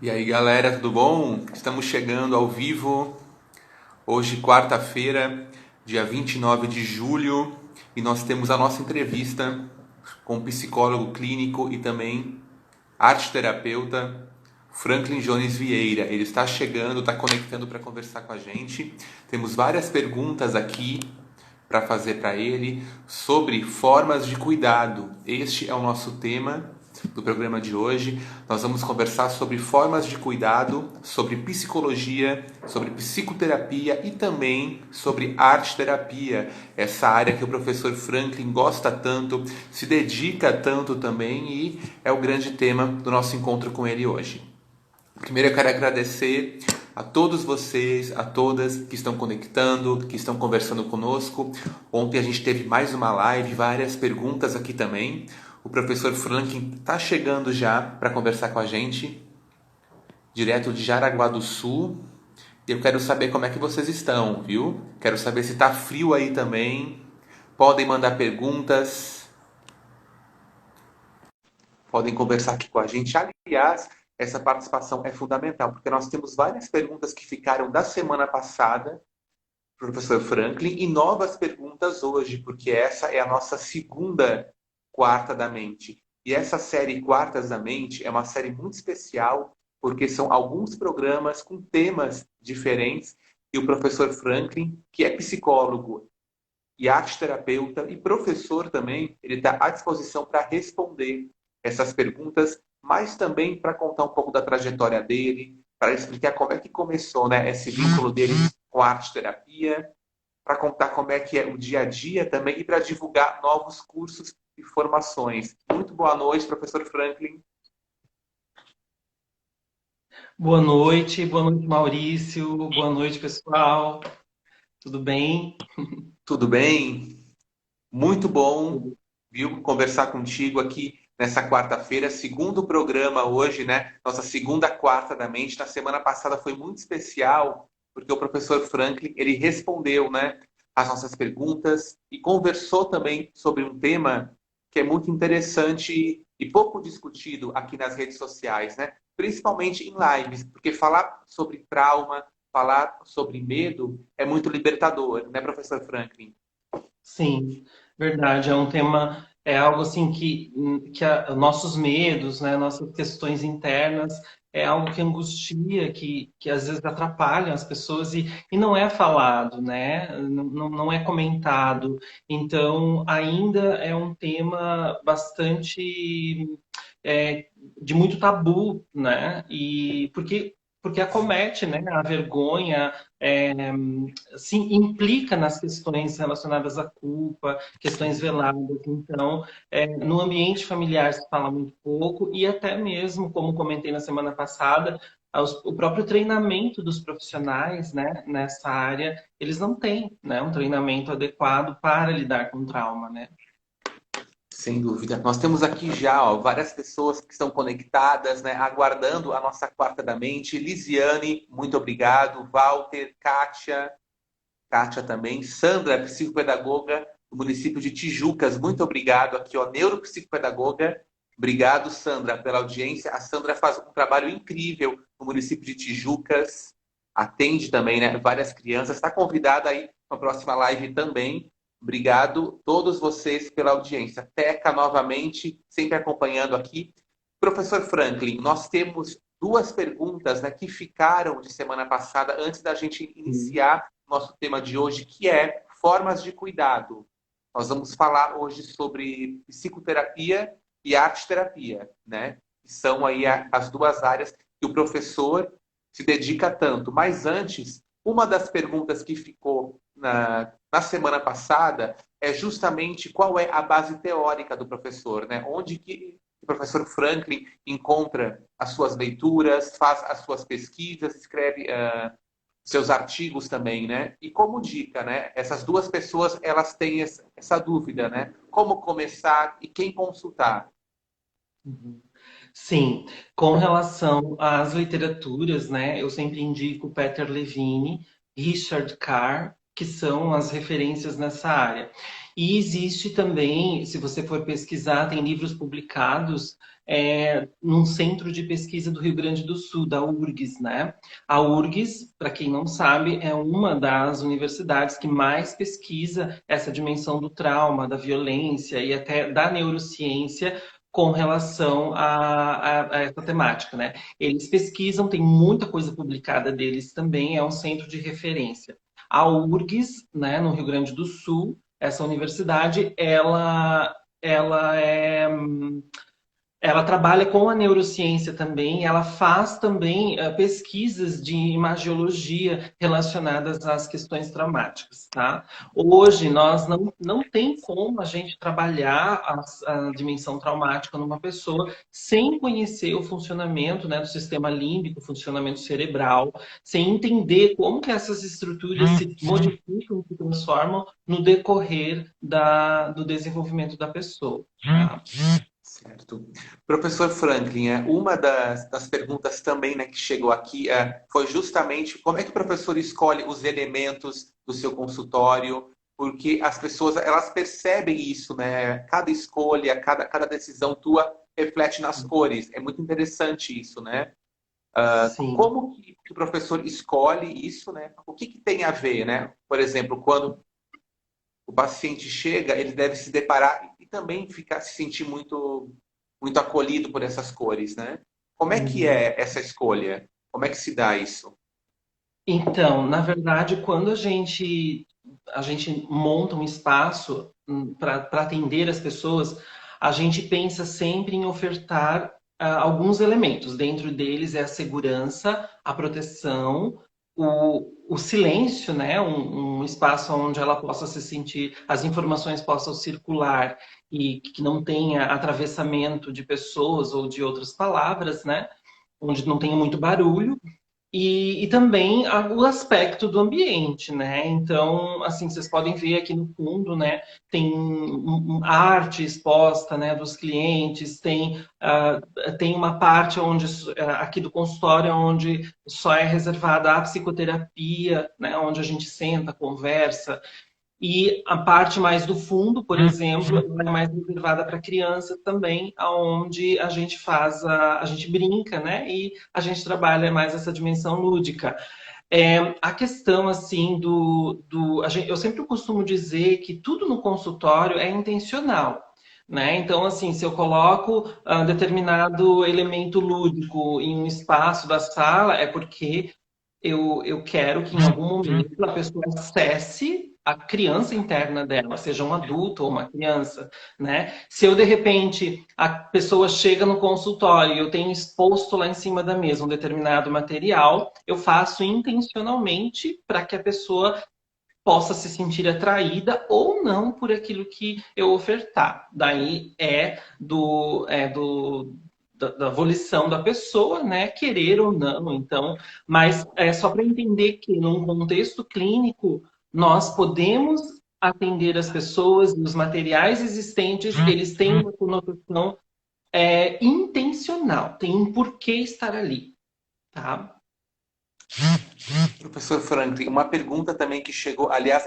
E aí, galera, tudo bom? Estamos chegando ao vivo hoje, quarta-feira, dia 29 de julho, e nós temos a nossa entrevista com o psicólogo clínico e também arte-terapeuta Franklin Jones Vieira. Ele está chegando, está conectando para conversar com a gente. Temos várias perguntas aqui para fazer para ele sobre formas de cuidado. Este é o nosso tema do programa de hoje. Nós vamos conversar sobre formas de cuidado, sobre psicologia, sobre psicoterapia e também sobre arte-terapia, essa área que o professor Franklin gosta tanto, se dedica tanto também e é o grande tema do nosso encontro com ele hoje. Primeiro eu quero agradecer a todos vocês, a todas que estão conectando, que estão conversando conosco. Ontem a gente teve mais uma live, várias perguntas aqui também. O professor Franklin está chegando já para conversar com a gente, direto de Jaraguá do Sul. E eu quero saber como é que vocês estão, viu? Quero saber se está frio aí também. Podem mandar perguntas, podem conversar aqui com a gente. Aliás, essa participação é fundamental, porque nós temos várias perguntas que ficaram da semana passada para o professor Franklin e novas perguntas hoje, porque essa é a nossa segunda Quarta da Mente. E essa série Quartas da Mente é uma série muito especial, porque são alguns programas com temas diferentes e o professor Franklin, que é psicólogo e arte-terapeuta e professor também, ele está à disposição para responder essas perguntas, mas também para contar um pouco da trajetória dele, para explicar como é que começou, né, esse vínculo dele com a arte-terapia, para contar como é que é o dia a dia também e para divulgar novos cursos e formações. Muito boa noite, professor Franklin. Boa noite, Maurício. Boa noite, pessoal. Tudo bem? Tudo bem? Muito bom, viu, conversar contigo aqui nessa quarta-feira, segundo programa hoje, né? Nossa segunda quarta da mente. Na semana passada foi muito especial, porque o professor Franklin, ele respondeu, né, as nossas perguntas e conversou também sobre um tema que é muito interessante e pouco discutido aqui nas redes sociais, né? Principalmente em lives, porque falar sobre trauma, falar sobre medo é muito libertador, né, professor Franklin? Sim, verdade. É um tema, é algo assim nossos medos, né, nossas questões internas, é algo que angustia, que às vezes atrapalha as pessoas e não é falado, né? Não é comentado. Então, ainda é um tema bastante de muito tabu, né? E porque acomete, né, a vergonha, se implica nas questões relacionadas à culpa, questões veladas. Então, no ambiente familiar se fala muito pouco e até mesmo, como comentei na semana passada, o próprio treinamento dos profissionais, né, nessa área, eles não têm, né, um treinamento adequado para lidar com trauma, né? Sem dúvida. Nós temos aqui já ó, várias pessoas que estão conectadas, né, aguardando a nossa quarta da mente. Lisiane, muito obrigado. Walter, Kátia também. Sandra, psicopedagoga do município de Tijucas, muito obrigado. Aqui, ó, neuropsicopedagoga. Obrigado, Sandra, pela audiência. A Sandra faz um trabalho incrível no município de Tijucas. Atende também, né, várias crianças. Está convidada aí para a próxima live também. Obrigado todos vocês pela audiência. Teca novamente, sempre acompanhando aqui. Professor Franklin, nós temos duas perguntas, né, que ficaram de semana passada antes da gente iniciar nosso tema de hoje, que é formas de cuidado. Nós vamos falar hoje sobre psicoterapia e arte-terapia, né? Que são aí as duas áreas que o professor se dedica tanto. Mas antes, uma das perguntas que ficou na semana passada é justamente qual é a base teórica do professor, né? Onde que o professor Franklin encontra as suas leituras, faz as suas pesquisas, escreve seus artigos também, né? E como dica, né? Essas duas pessoas, elas têm essa dúvida, né? Como começar e quem consultar. Uhum. Sim, com relação às literaturas, né, eu sempre indico Peter Levine, Richard Carr, que são as referências nessa área. E existe também, se você for pesquisar, tem livros publicados num centro de pesquisa do Rio Grande do Sul, da URGS, né? A URGS, para quem não sabe, é uma das universidades que mais pesquisa essa dimensão do trauma, da violência e até da neurociência com relação a essa temática, né? Eles pesquisam, tem muita coisa publicada deles também, é um centro de referência. A URGS, né, no Rio Grande do Sul, essa universidade, ela trabalha com a neurociência também, ela faz também pesquisas de imagiologia relacionadas às questões traumáticas, tá? Hoje, nós não tem como a gente trabalhar a dimensão traumática numa pessoa sem conhecer o funcionamento, né, do sistema límbico, o funcionamento cerebral, sem entender como que essas estruturas se modificam, se transformam no decorrer do desenvolvimento da pessoa, tá? Certo. Professor Franklin, uma das perguntas também, né, que chegou aqui foi justamente como é que o professor escolhe os elementos do seu consultório, porque as pessoas elas percebem isso, né? Cada escolha, cada decisão tua reflete nas cores. É muito interessante isso, né? Sim. Como que o professor escolhe isso, né? O que tem a ver, né? Por exemplo, quando o paciente chega, ele deve se deparar e também ficar se sentir muito acolhido por essas cores, né? Como é que Uhum. é essa escolha? Como é que se dá isso? Então, na verdade, quando a gente monta um espaço para atender as pessoas, a gente pensa sempre em ofertar alguns elementos. Dentro deles é a segurança, a proteção, o silêncio, né? Um espaço onde ela possa se sentir, as informações possam circular e que não tenha atravessamento de pessoas ou de outras palavras, né? Onde não tenha muito barulho. E também o aspecto do ambiente, né? Então, assim, vocês podem ver aqui no fundo, né? Tem arte exposta, né? Dos clientes, tem uma parte onde aqui do consultório onde só é reservada a psicoterapia, né? Onde a gente senta, conversa. E a parte mais do fundo, por exemplo, é mais reservada para crianças também, aonde a gente a gente brinca, né? E a gente trabalha mais essa dimensão lúdica. A questão assim eu sempre costumo dizer que tudo no consultório é intencional. Né? Então, assim, se eu coloco determinado elemento lúdico em um espaço da sala, é porque eu quero que em algum momento a pessoa acesse a criança interna dela, seja um adulto ou uma criança, né? Se eu, de repente, a pessoa chega no consultório e eu tenho exposto lá em cima da mesa um determinado material, eu faço intencionalmente para que a pessoa possa se sentir atraída ou não por aquilo que eu ofertar. Daí da volição da pessoa, né, querer ou não. Então, mas é só para entender que num contexto clínico nós podemos atender as pessoas e os materiais existentes, eles têm uma conotação intencional, tem um porquê estar ali, tá? Professor Franklin, uma pergunta também que chegou, aliás,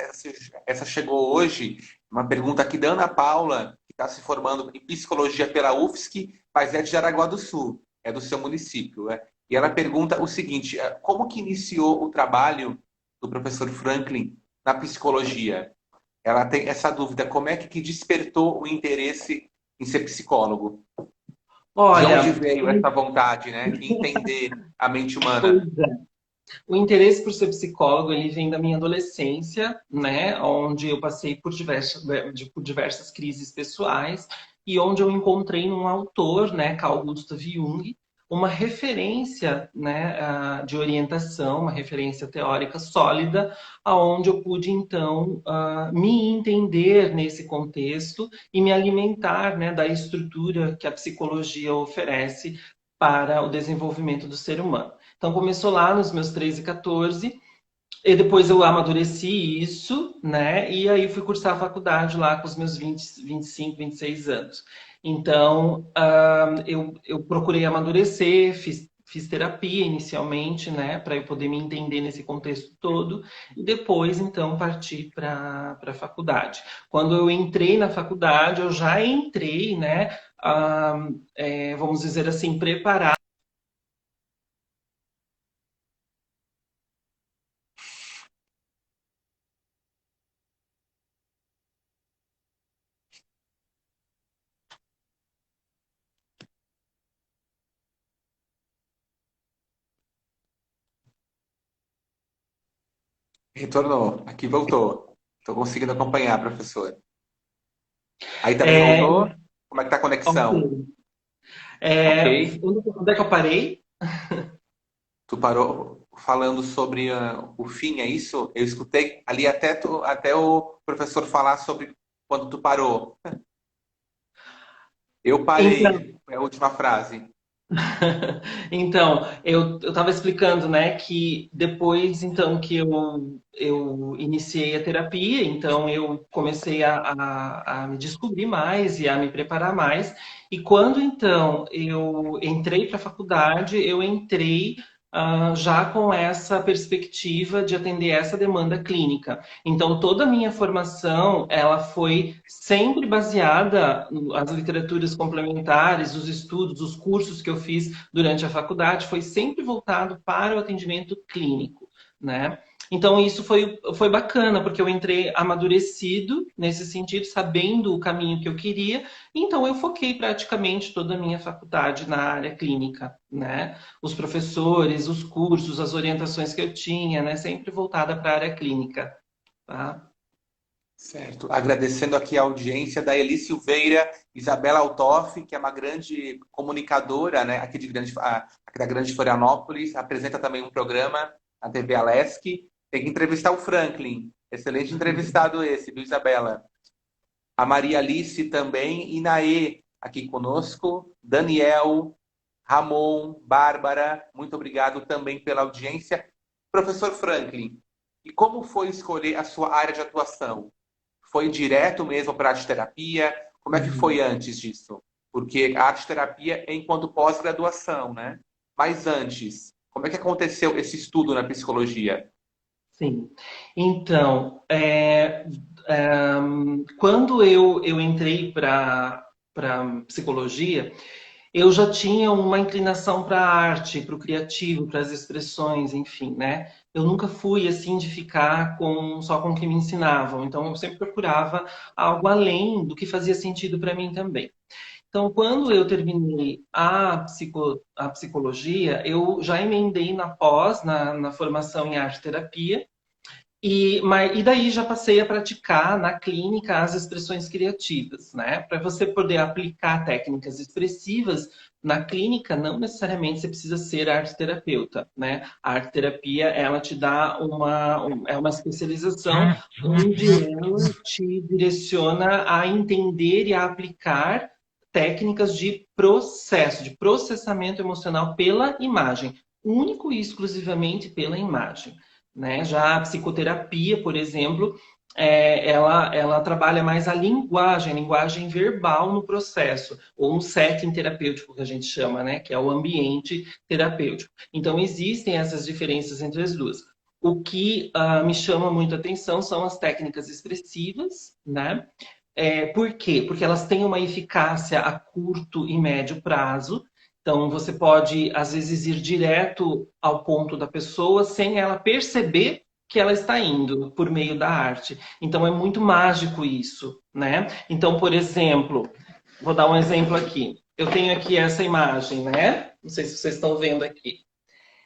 essa chegou hoje, uma pergunta aqui da Ana Paula, que está se formando em psicologia pela UFSC, mas é de Jaraguá do Sul, é do seu município, né? E ela pergunta o seguinte: como que iniciou o trabalho do professor Franklin na psicologia? Ela tem essa dúvida, como é que despertou o interesse em ser psicólogo? De onde Olha, veio essa vontade, né, de entender a mente pois humana? é. O interesse por ser psicólogo, ele vem da minha adolescência, né, onde eu passei por diversas crises pessoais e onde eu encontrei num autor, né, Carl Gustav Jung, uma referência, né, de orientação, uma referência teórica sólida, aonde eu pude então me entender nesse contexto e me alimentar, né, da estrutura que a psicologia oferece para o desenvolvimento do ser humano. Então começou lá nos meus 13 e 14, e depois eu amadureci isso, né? E aí fui cursar a faculdade lá com os meus 20, 25, 26 anos. Então, eu procurei amadurecer, fiz terapia inicialmente, né, para eu poder me entender nesse contexto todo, e depois, então, partir para a faculdade. Quando eu entrei na faculdade, eu já entrei, né, vamos dizer assim, preparado. Retornou. Aqui voltou. Estou conseguindo acompanhar, professor. Aí também É, voltou? Como é que tá a conexão? ok. Ok. Onde é que eu parei? Tu parou falando sobre o fim, é isso? Eu escutei ali até, até o professor falar sobre quando tu parou. Eu Então, parei, foi a última frase. então, eu estava explicando, né, que depois, então, que eu iniciei a terapia, então eu comecei a me descobrir mais e a me preparar mais. E quando, então, eu entrei para a faculdade, eu entrei já com essa perspectiva de atender essa demanda clínica. Então, toda a minha formação, ela foi sempre baseada nas literaturas complementares, os estudos, os cursos que eu fiz durante a faculdade, foi sempre voltado para o atendimento clínico, né? Então, isso foi bacana, porque eu entrei amadurecido nesse sentido, sabendo o caminho que eu queria, então eu foquei praticamente toda a minha faculdade na área clínica, né? Os professores, os cursos, as orientações que eu tinha, né? Sempre voltada para a área clínica, tá? Certo. Agradecendo aqui a audiência da Eli Silveira, Isabela Altoff, que é uma grande comunicadora, né, aqui da Grande Florianópolis, apresenta também um programa na TV Alesc. Tem que entrevistar o Franklin. Excelente entrevistado esse, viu, Isabela? A Maria Alice também, Inaê aqui conosco, Daniel, Ramon, Bárbara, muito obrigado também pela audiência. Professor Franklin, e como foi escolher a sua área de atuação? Foi direto mesmo para a arte-terapia? Como é que foi Uhum. antes disso? Porque a arte-terapia é enquanto pós-graduação, né? Mas antes, como é que aconteceu esse estudo na psicologia? Sim. Então, quando eu entrei para psicologia, eu já tinha uma inclinação para a arte, para o criativo, para as expressões, enfim, né? Eu nunca fui assim de ficar só com o que me ensinavam. Então, eu sempre procurava algo além do que fazia sentido para mim também. Então, quando eu terminei a psicologia, eu já emendei na pós, na formação em arte-terapia, e daí já passei a praticar na clínica as expressões criativas, né? Para você poder aplicar técnicas expressivas na clínica, não necessariamente você precisa ser arte-terapeuta, né? A arte-terapia, ela te dá é uma especialização onde ela te direciona a entender e a aplicar técnicas de processo, de processamento emocional pela imagem, único e exclusivamente pela imagem, né? Já a psicoterapia, por exemplo, ela trabalha mais a linguagem verbal no processo, ou no setting terapêutico que a gente chama, né? Que é o ambiente terapêutico. Então, existem essas diferenças entre as duas. O que me chama muito a atenção são as técnicas expressivas, né? Por quê? Porque elas têm uma eficácia a curto e médio prazo. Então, você pode, às vezes, ir direto ao ponto da pessoa sem ela perceber que ela está indo por meio da arte. Então, é muito mágico isso, né? Então, por exemplo, vou dar um exemplo aqui. Eu tenho aqui essa imagem, né? Não sei se vocês estão vendo aqui.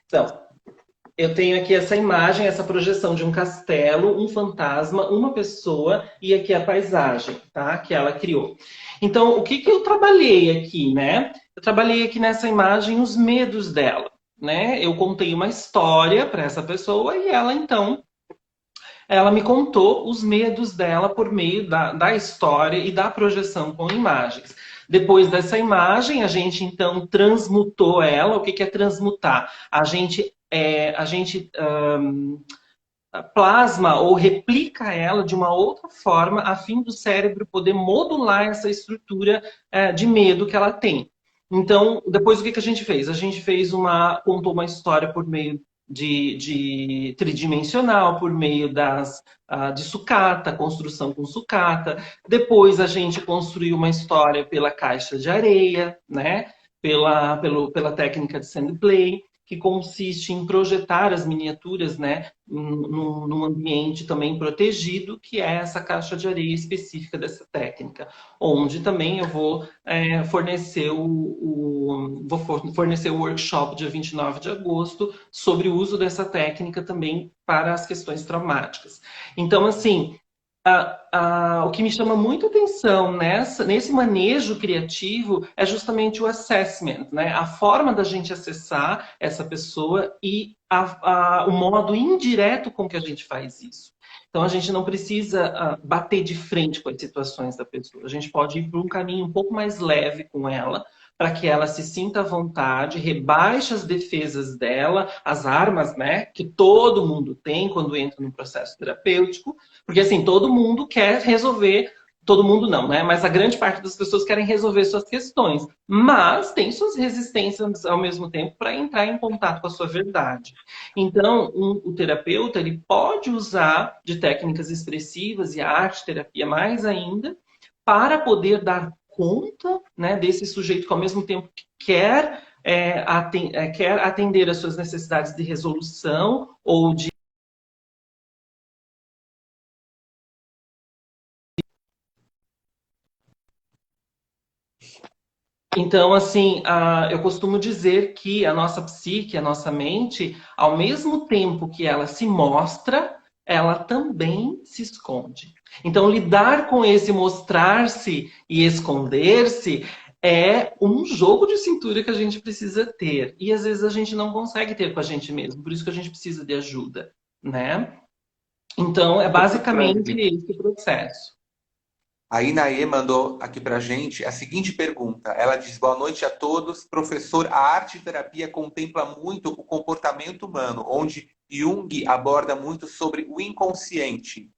Então, eu tenho aqui essa imagem, essa projeção de um castelo, um fantasma, uma pessoa e aqui a paisagem, tá? Que ela criou. Então, o que que eu trabalhei aqui, né? Eu trabalhei aqui nessa imagem os medos dela, né? Eu contei uma história para essa pessoa e ela, então, ela me contou os medos dela por meio da história e da projeção com imagens. Depois dessa imagem, a gente então transmutou ela. O que que é transmutar? A gente plasma ou replica ela de uma outra forma, a fim do cérebro poder modular essa estrutura de medo que ela tem. Então, depois o que a gente fez? A gente contou uma história por meio de tridimensional, por meio de sucata, construção com sucata. Depois a gente construiu uma história pela caixa de areia, né? Pela técnica de sand play, que consiste em projetar as miniaturas, né, num ambiente também protegido, que é essa caixa de areia específica dessa técnica, onde também eu vou fornecer o workshop dia 29 de agosto sobre o uso dessa técnica também para as questões traumáticas. Então, assim, o que me chama muito atenção nesse manejo criativo é justamente o assessment, né? A forma da gente acessar essa pessoa e o modo indireto com que a gente faz isso. Então, a gente não precisa bater de frente com as situações da pessoa. A gente pode ir por um caminho um pouco mais leve com ela, para que ela se sinta à vontade, rebaixe as defesas dela, as armas, né, que todo mundo tem quando entra no processo terapêutico, porque assim, todo mundo quer resolver, todo mundo não, né, mas a grande parte das pessoas querem resolver suas questões, mas tem suas resistências ao mesmo tempo para entrar em contato com a sua verdade. Então, o terapeuta, ele pode usar de técnicas expressivas e a arte-terapia mais ainda, para poder dar conta, né, desse sujeito que ao mesmo tempo quer atender às suas necessidades de resolução ou de... Então, assim, eu costumo dizer que a nossa psique, a nossa mente, ao mesmo tempo que ela se mostra, ela também se esconde. Então, lidar com esse mostrar-se e esconder-se é um jogo de cintura que a gente precisa ter. E às vezes a gente não consegue ter com a gente mesmo, por isso que a gente precisa de ajuda, né? Então, é basicamente esse processo. A Inaê mandou aqui para a gente a seguinte pergunta. Ela diz: boa noite a todos. Professor, a arte-terapia contempla muito o comportamento humano, onde Jung aborda muito sobre o inconsciente.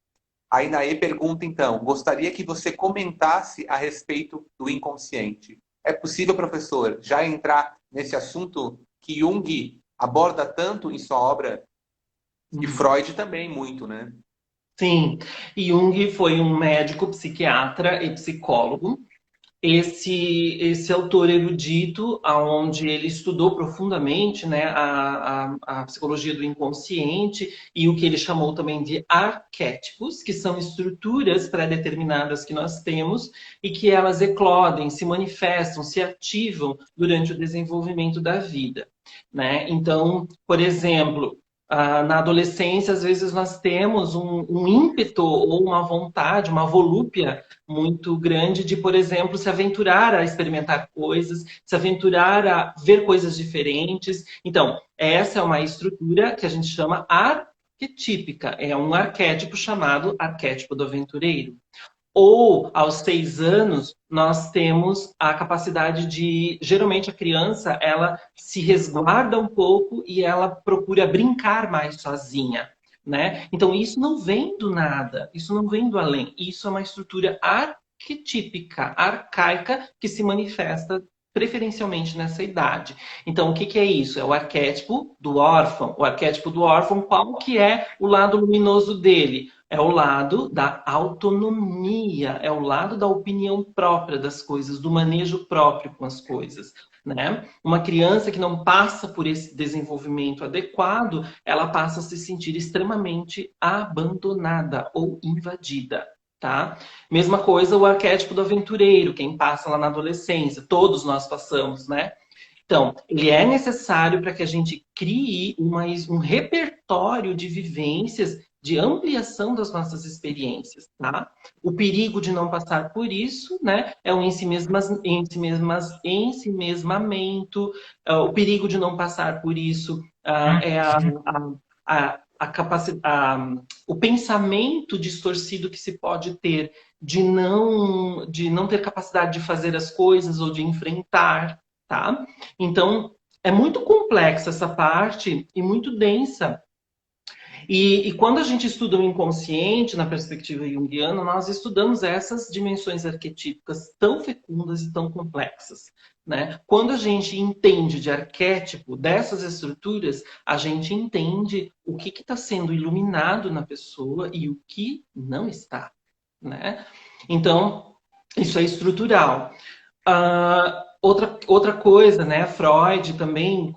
A Inaê pergunta, então, gostaria que você comentasse a respeito do inconsciente. É possível, professor, já entrar nesse assunto que Jung aborda tanto em sua obra e Freud também muito, né? Sim, Jung foi um médico, psiquiatra e psicólogo. Esse autor erudito, aonde ele estudou profundamente, né, a psicologia do inconsciente e o que ele chamou também de arquétipos, que são estruturas pré-determinadas que nós temos e que elas eclodem, se manifestam, se ativam durante o desenvolvimento da vida, né? Então, por exemplo, na adolescência, às vezes nós temos um ímpeto ou uma vontade, uma volúpia muito grande de, por exemplo, se aventurar a experimentar coisas, se aventurar a ver coisas diferentes. Então, essa é uma estrutura que a gente chama arquetípica, é um arquétipo chamado arquétipo do aventureiro. Ou, aos 6 anos, nós temos a capacidade de... Geralmente, a criança, ela se resguarda um pouco e ela procura brincar mais sozinha, né? Então, isso não vem do nada, isso não vem do além. Isso é uma estrutura arquetípica, arcaica, que se manifesta preferencialmente nessa idade. Então, o que que é isso? É o arquétipo do órfão. O arquétipo do órfão, qual que é o lado luminoso dele? É o lado da autonomia, é o lado da opinião própria das coisas, do manejo próprio com as coisas, né? Uma criança que não passa por esse desenvolvimento adequado, ela passa a se sentir extremamente abandonada ou invadida, tá? Mesma coisa o arquétipo do aventureiro, quem passa lá na adolescência, todos nós passamos, né? Então, ele é necessário para que a gente crie um repertório de vivências, de ampliação das nossas experiências, tá? O perigo de não passar por isso, né, é o ensimesmamento, o perigo de não passar por isso é o pensamento distorcido que se pode ter de não ter capacidade de fazer as coisas ou de enfrentar, tá? Então, é muito complexa essa parte e muito densa. E quando a gente estuda o inconsciente na perspectiva junguiana, nós estudamos essas dimensões arquetípicas tão fecundas e tão complexas, né? Quando a gente entende de arquétipo dessas estruturas, a gente entende o que está sendo iluminado na pessoa e o que não está, né? Então, isso é estrutural. Outra coisa, né? Freud também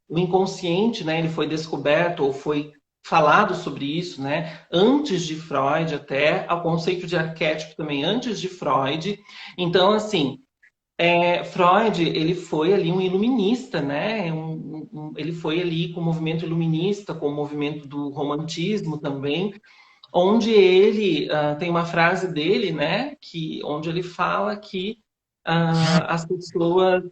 o inconsciente, né? Ele foi descoberto ou foi falado sobre isso, né? Antes de Freud até, o conceito de arquétipo também antes de Freud. Então, assim, Freud, ele foi ali um iluminista, né? Ele foi ali com o movimento iluminista, com o movimento do romantismo também, onde ele tem uma frase dele, né, onde ele fala que as pessoas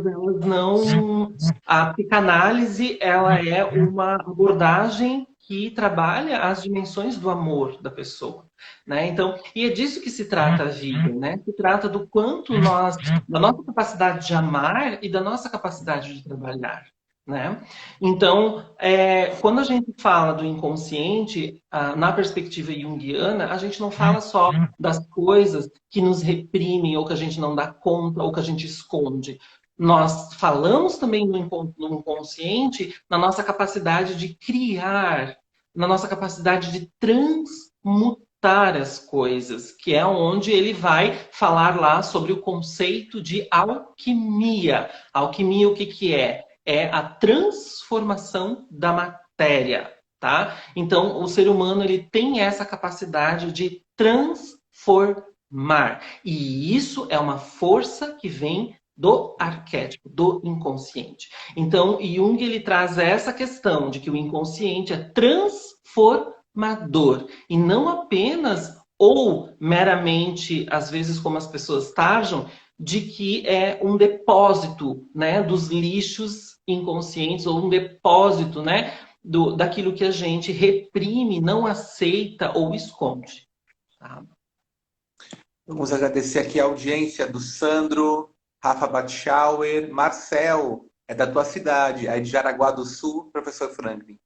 elas não, a psicanálise ela é uma abordagem que trabalha as dimensões do amor da pessoa, né? Então, e é disso que se trata a vida, né? Se trata do quanto da nossa capacidade de amar e da nossa capacidade de trabalhar, né? Então, quando a gente fala do inconsciente, na perspectiva junguiana, a gente não fala só das coisas que nos reprimem, ou que a gente não dá conta, ou que a gente esconde. Nós falamos também no inconsciente na nossa capacidade de criar, na nossa capacidade de transmutar as coisas, que é onde ele vai falar lá sobre o conceito de alquimia. Alquimia, o que que é? É a transformação da matéria, tá? Então, o ser humano ele tem essa capacidade de transformar. E isso é uma força que vem do arquétipo, do inconsciente. Então, Jung ele traz essa questão de que o inconsciente é transformador e não apenas ou meramente, às vezes como as pessoas tarjam, de que é um depósito, né, dos lixos inconscientes ou um depósito, né, daquilo que a gente reprime, não aceita ou esconde. Tá? Vamos agradecer aqui a audiência do Sandro, Rafa Batschauer, Marcel, é da tua cidade, aí de Jaraguá do Sul, professor Franklin.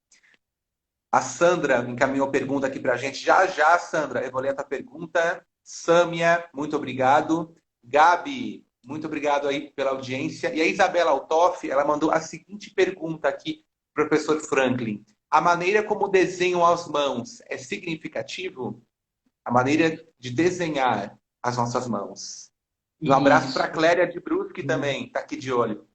A Sandra encaminhou pergunta aqui para a gente. Já, já, Sandra, eu vou ler a tua pergunta. Sâmia, muito obrigado. Gabi, muito obrigado aí pela audiência. E a Isabela Altoff, ela mandou a seguinte pergunta aqui, professor Franklin. A maneira como desenham as mãos é significativo? A maneira de desenhar as nossas mãos. Um abraço para a Cléria de Brusque também, está aqui de olho.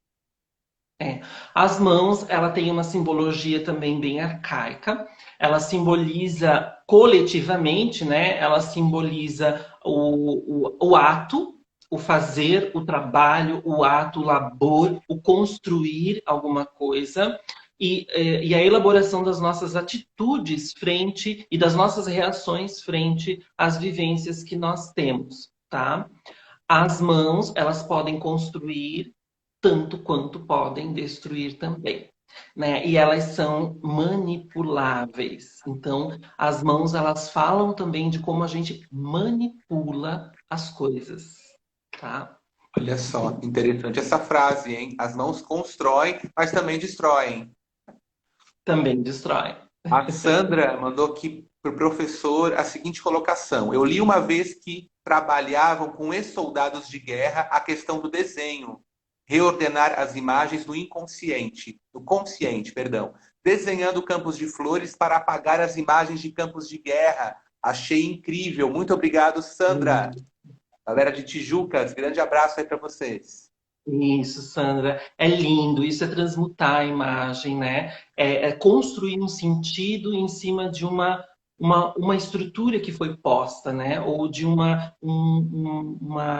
As mãos, ela tem uma simbologia também bem arcaica. Ela simboliza coletivamente, né? Ela simboliza o ato, o fazer, o trabalho, o ato, o labor, o construir alguma coisa. E a elaboração das nossas atitudes frente e das nossas reações frente às vivências que nós temos, tá? As mãos, elas podem construir tanto quanto podem destruir também, né? E elas são manipuláveis. Então, as mãos, elas falam também de como a gente manipula as coisas, tá? Olha só, interessante essa frase, hein? As mãos constroem, mas também destroem. Também destrói. A Sandra mandou aqui para o professor a seguinte colocação. Eu li uma vez que trabalhavam com ex-soldados de guerra a questão do desenho. Reordenar as imagens do consciente, perdão. Desenhando campos de flores para apagar as imagens de campos de guerra. Achei incrível. Muito obrigado, Sandra. Galera de Tijucas, grande abraço aí para vocês. Isso, Sandra. É lindo. Isso é transmutar a imagem, né? É construir um sentido em cima de uma estrutura que foi posta, né? Ou de uma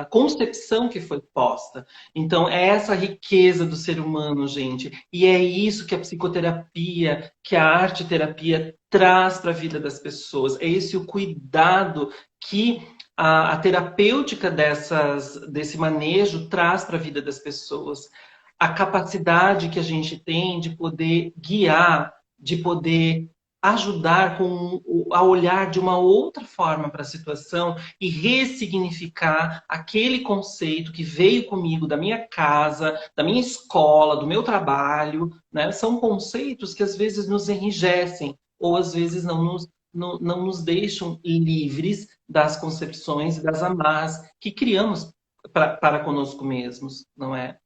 concepção que foi posta. Então, é essa riqueza do ser humano, gente. E é isso que a psicoterapia, que a arte-terapia traz para a vida das pessoas. É esse o cuidado que a terapêutica desse manejo traz para a vida das pessoas. A capacidade que a gente tem de poder guiar, de poder ajudar a olhar de uma outra forma para a situação e ressignificar aquele conceito que veio comigo da minha casa, da minha escola, do meu trabalho, né? São conceitos que às vezes nos enrijecem ou às vezes não nos deixam livres das concepções e das amarras que criamos para conosco mesmos, não é?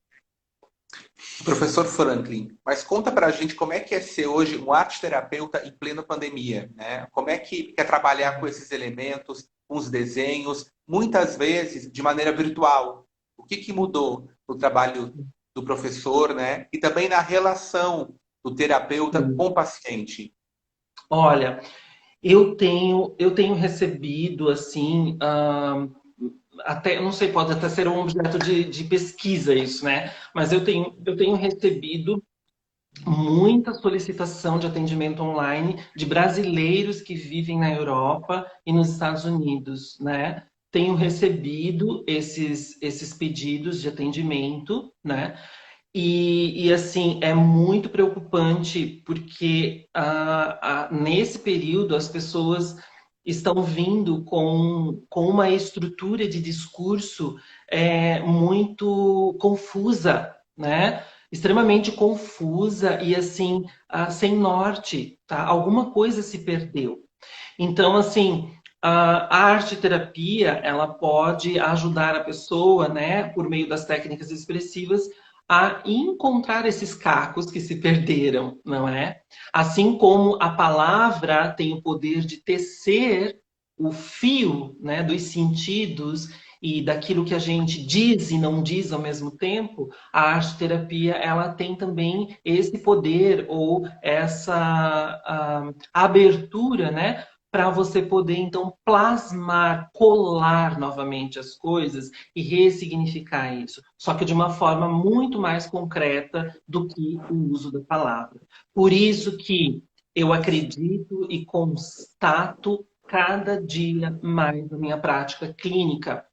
Professor Franklin, mas conta pra gente como é que é ser hoje um arte-terapeuta em plena pandemia, né? Como é que é trabalhar com esses elementos, com os desenhos, muitas vezes de maneira virtual? O que que mudou no trabalho do professor, né? E também na relação do terapeuta com o paciente? Olha, eu tenho recebido assim, até, não sei, pode até ser um objeto de pesquisa isso, né? Mas eu tenho recebido muita solicitação de atendimento online de brasileiros que vivem na Europa e nos Estados Unidos, né? Tenho recebido esses pedidos de atendimento, né? Assim, é muito preocupante porque nesse período as pessoas estão vindo com uma estrutura de discurso muito confusa, né? Extremamente confusa e assim, sem norte, tá? Alguma coisa se perdeu. Então, assim, a arte-terapia, ela pode ajudar a pessoa, né, por meio das técnicas expressivas, a encontrar esses cacos que se perderam, não é? Assim como a palavra tem o poder de tecer o fio, né, dos sentidos e daquilo que a gente diz e não diz ao mesmo tempo, a arte-terapia ela tem também esse poder ou essa abertura, né, para você poder então plasmar, colar novamente as coisas e ressignificar isso, só que de uma forma muito mais concreta do que o uso da palavra. Por isso que eu acredito e constato cada dia mais na minha prática clínica.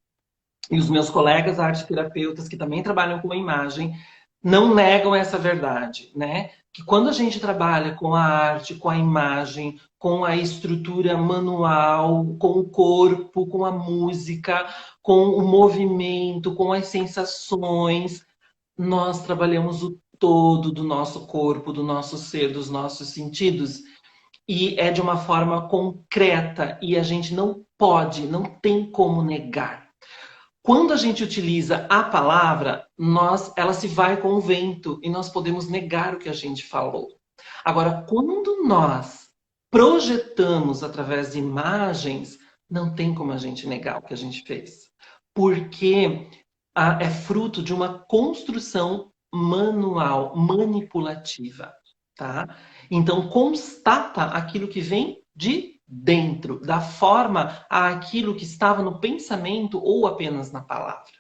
E os meus colegas arte-terapeutas que também trabalham com a imagem não negam essa verdade, né? Que quando a gente trabalha com a arte, com a imagem, com a estrutura manual, com o corpo, com a música, com o movimento, com as sensações, nós trabalhamos o todo do nosso corpo, do nosso ser, dos nossos sentidos. E é de uma forma concreta e a gente não pode, não tem como negar. Quando a gente utiliza a palavra, ela se vai com o vento e nós podemos negar o que a gente falou. Agora, quando nós projetamos através de imagens, não tem como a gente negar o que a gente fez. Porque é fruto de uma construção manual, manipulativa, tá? Então, constata aquilo que vem de dentro, da forma àquilo que estava no pensamento ou apenas na palavra.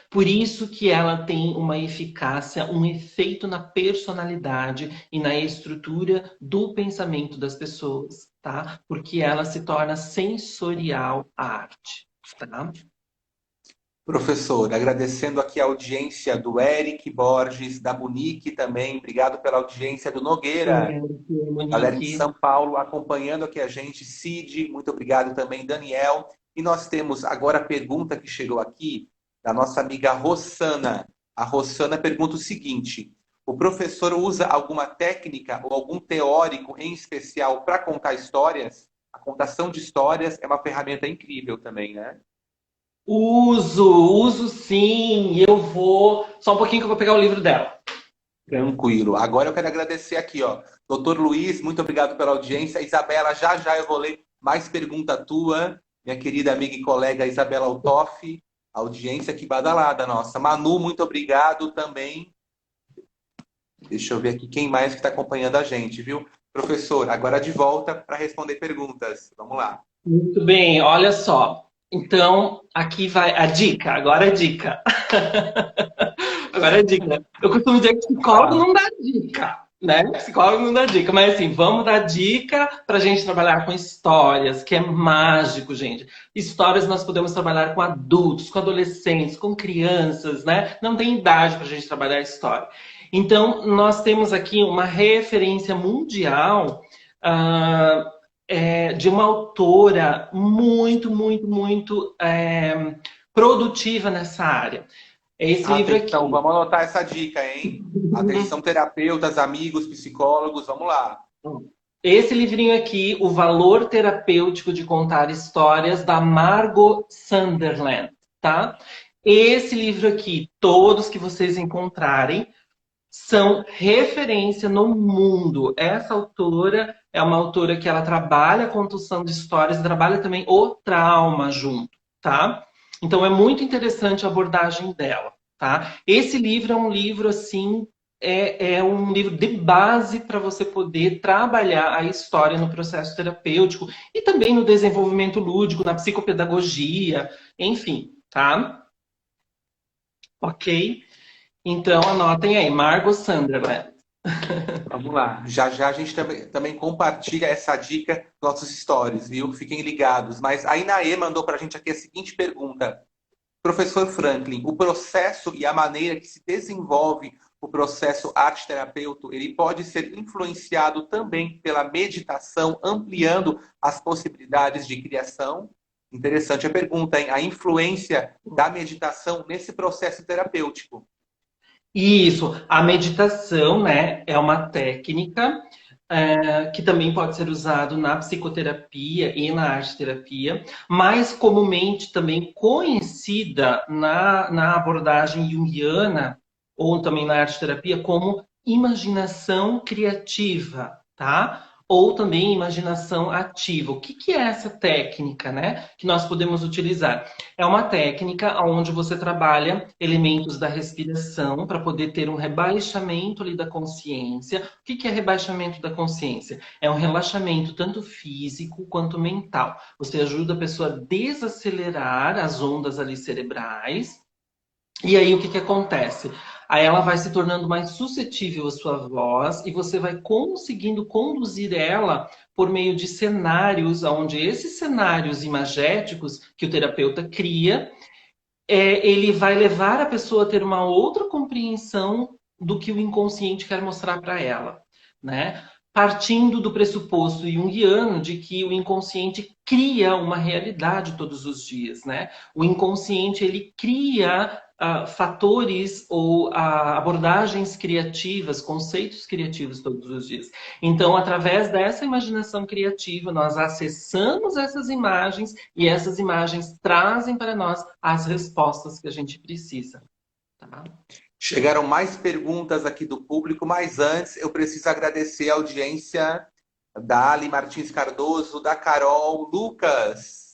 Por isso que ela tem uma eficácia, um efeito na personalidade e na estrutura do pensamento das pessoas, tá? Porque ela se torna sensorial a arte, tá? Professor, agradecendo aqui a audiência do Eric Borges, da Bunique também, obrigado pela audiência do Nogueira, galera de Monique. São Paulo acompanhando aqui a gente, Cid, muito obrigado também, Daniel. E nós temos agora a pergunta que chegou aqui da nossa amiga Rossana. A Rossana pergunta o seguinte: o professor usa alguma técnica ou algum teórico em especial para contar histórias? A contação de histórias é uma ferramenta incrível também, né? Uso sim. Eu vou. Só um pouquinho que eu vou pegar o livro dela. Tranquilo. Agora eu quero agradecer aqui, ó. Doutor Luiz, muito obrigado pela audiência. Isabela, já já eu vou ler mais pergunta tua. Minha querida amiga e colega Isabela Altoff. Audiência que badalada, nossa. Manu, muito obrigado também. Deixa eu ver aqui quem mais que está acompanhando a gente, viu? Professor, agora de volta para responder perguntas. Vamos lá. Muito bem, olha só. Então, aqui vai a dica. Agora a dica. Agora a dica. Eu costumo dizer que psicólogo não dá dica, né? Psicólogo não dá dica. Mas assim, vamos dar dica para a gente trabalhar com histórias, que é mágico, gente. Histórias nós podemos trabalhar com adultos, com adolescentes, com crianças, né? Não tem idade para a gente trabalhar história. Então, nós temos aqui uma referência mundial de uma autora muito produtiva nessa área. É esse livro aqui. Atenção, vamos anotar essa dica, hein? Atenção, terapeutas, amigos, psicólogos, vamos lá. Esse livrinho aqui, O Valor Terapêutico de Contar Histórias, da Margot Sunderland, tá? Esse livro aqui, todos que vocês encontrarem, são referência no mundo. Essa autora é uma autora que ela trabalha a contação de histórias, trabalha também o trauma junto, tá? Então é muito interessante a abordagem dela, tá? Esse livro é um livro assim, é um livro de base para você poder trabalhar a história no processo terapêutico e também no desenvolvimento lúdico, na psicopedagogia, enfim, tá? Ok? Então, anotem aí, Margot Sunderland. Vamos lá. Já já a gente também compartilha essa dica nos nossos stories, viu? Fiquem ligados. Mas a Inaê mandou para a gente aqui a seguinte pergunta. Professor Franklin, o processo e a maneira que se desenvolve o processo arte-terapeuta, ele pode ser influenciado também pela meditação, ampliando as possibilidades de criação? Interessante a pergunta, hein? A influência da meditação nesse processo terapêutico. Isso, a meditação, né, é uma técnica que também pode ser usado na psicoterapia e na arte-terapia, mais comumente também conhecida na abordagem junguiana ou também na arte-terapia como imaginação criativa, tá? Ou também imaginação ativa. O que é essa técnica, né, que nós podemos utilizar? É uma técnica onde você trabalha elementos da respiração para poder ter um rebaixamento ali da consciência. O que é rebaixamento da consciência? É um relaxamento tanto físico quanto mental. Você ajuda a pessoa a desacelerar as ondas ali cerebrais. E aí o que acontece? Aí ela vai se tornando mais suscetível à sua voz e você vai conseguindo conduzir ela por meio de cenários, onde esses cenários imagéticos que o terapeuta cria, ele vai levar a pessoa a ter uma outra compreensão do que o inconsciente quer mostrar para ela, né? Partindo do pressuposto junguiano de que o inconsciente cria uma realidade todos os dias, né? O inconsciente, ele cria fatores ou abordagens criativas, conceitos criativos todos os dias. Então, através dessa imaginação criativa, nós acessamos essas imagens e essas imagens trazem para nós as respostas que a gente precisa. Tá? Chegaram mais perguntas aqui do público, mas antes eu preciso agradecer a audiência da Ali Martins Cardoso, da Carol, Lucas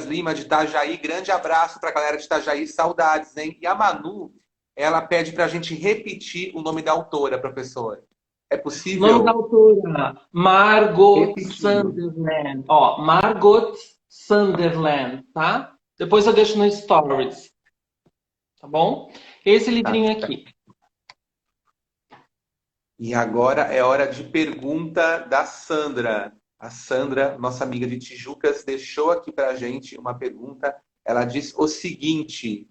Lima, de Itajaí. Grande abraço para a galera de Itajaí, saudades, hein? E a Manu, ela pede para a gente repetir o nome da autora, professor. É possível? O nome da autora, Margot Sunderland. Ó, Margot Sunderland, tá? Depois eu deixo no Stories. Tá bom? Esse livrinho aqui. E agora é hora de pergunta da Sandra. A Sandra, nossa amiga de Tijucas, deixou aqui para a gente uma pergunta. Ela diz o seguinte: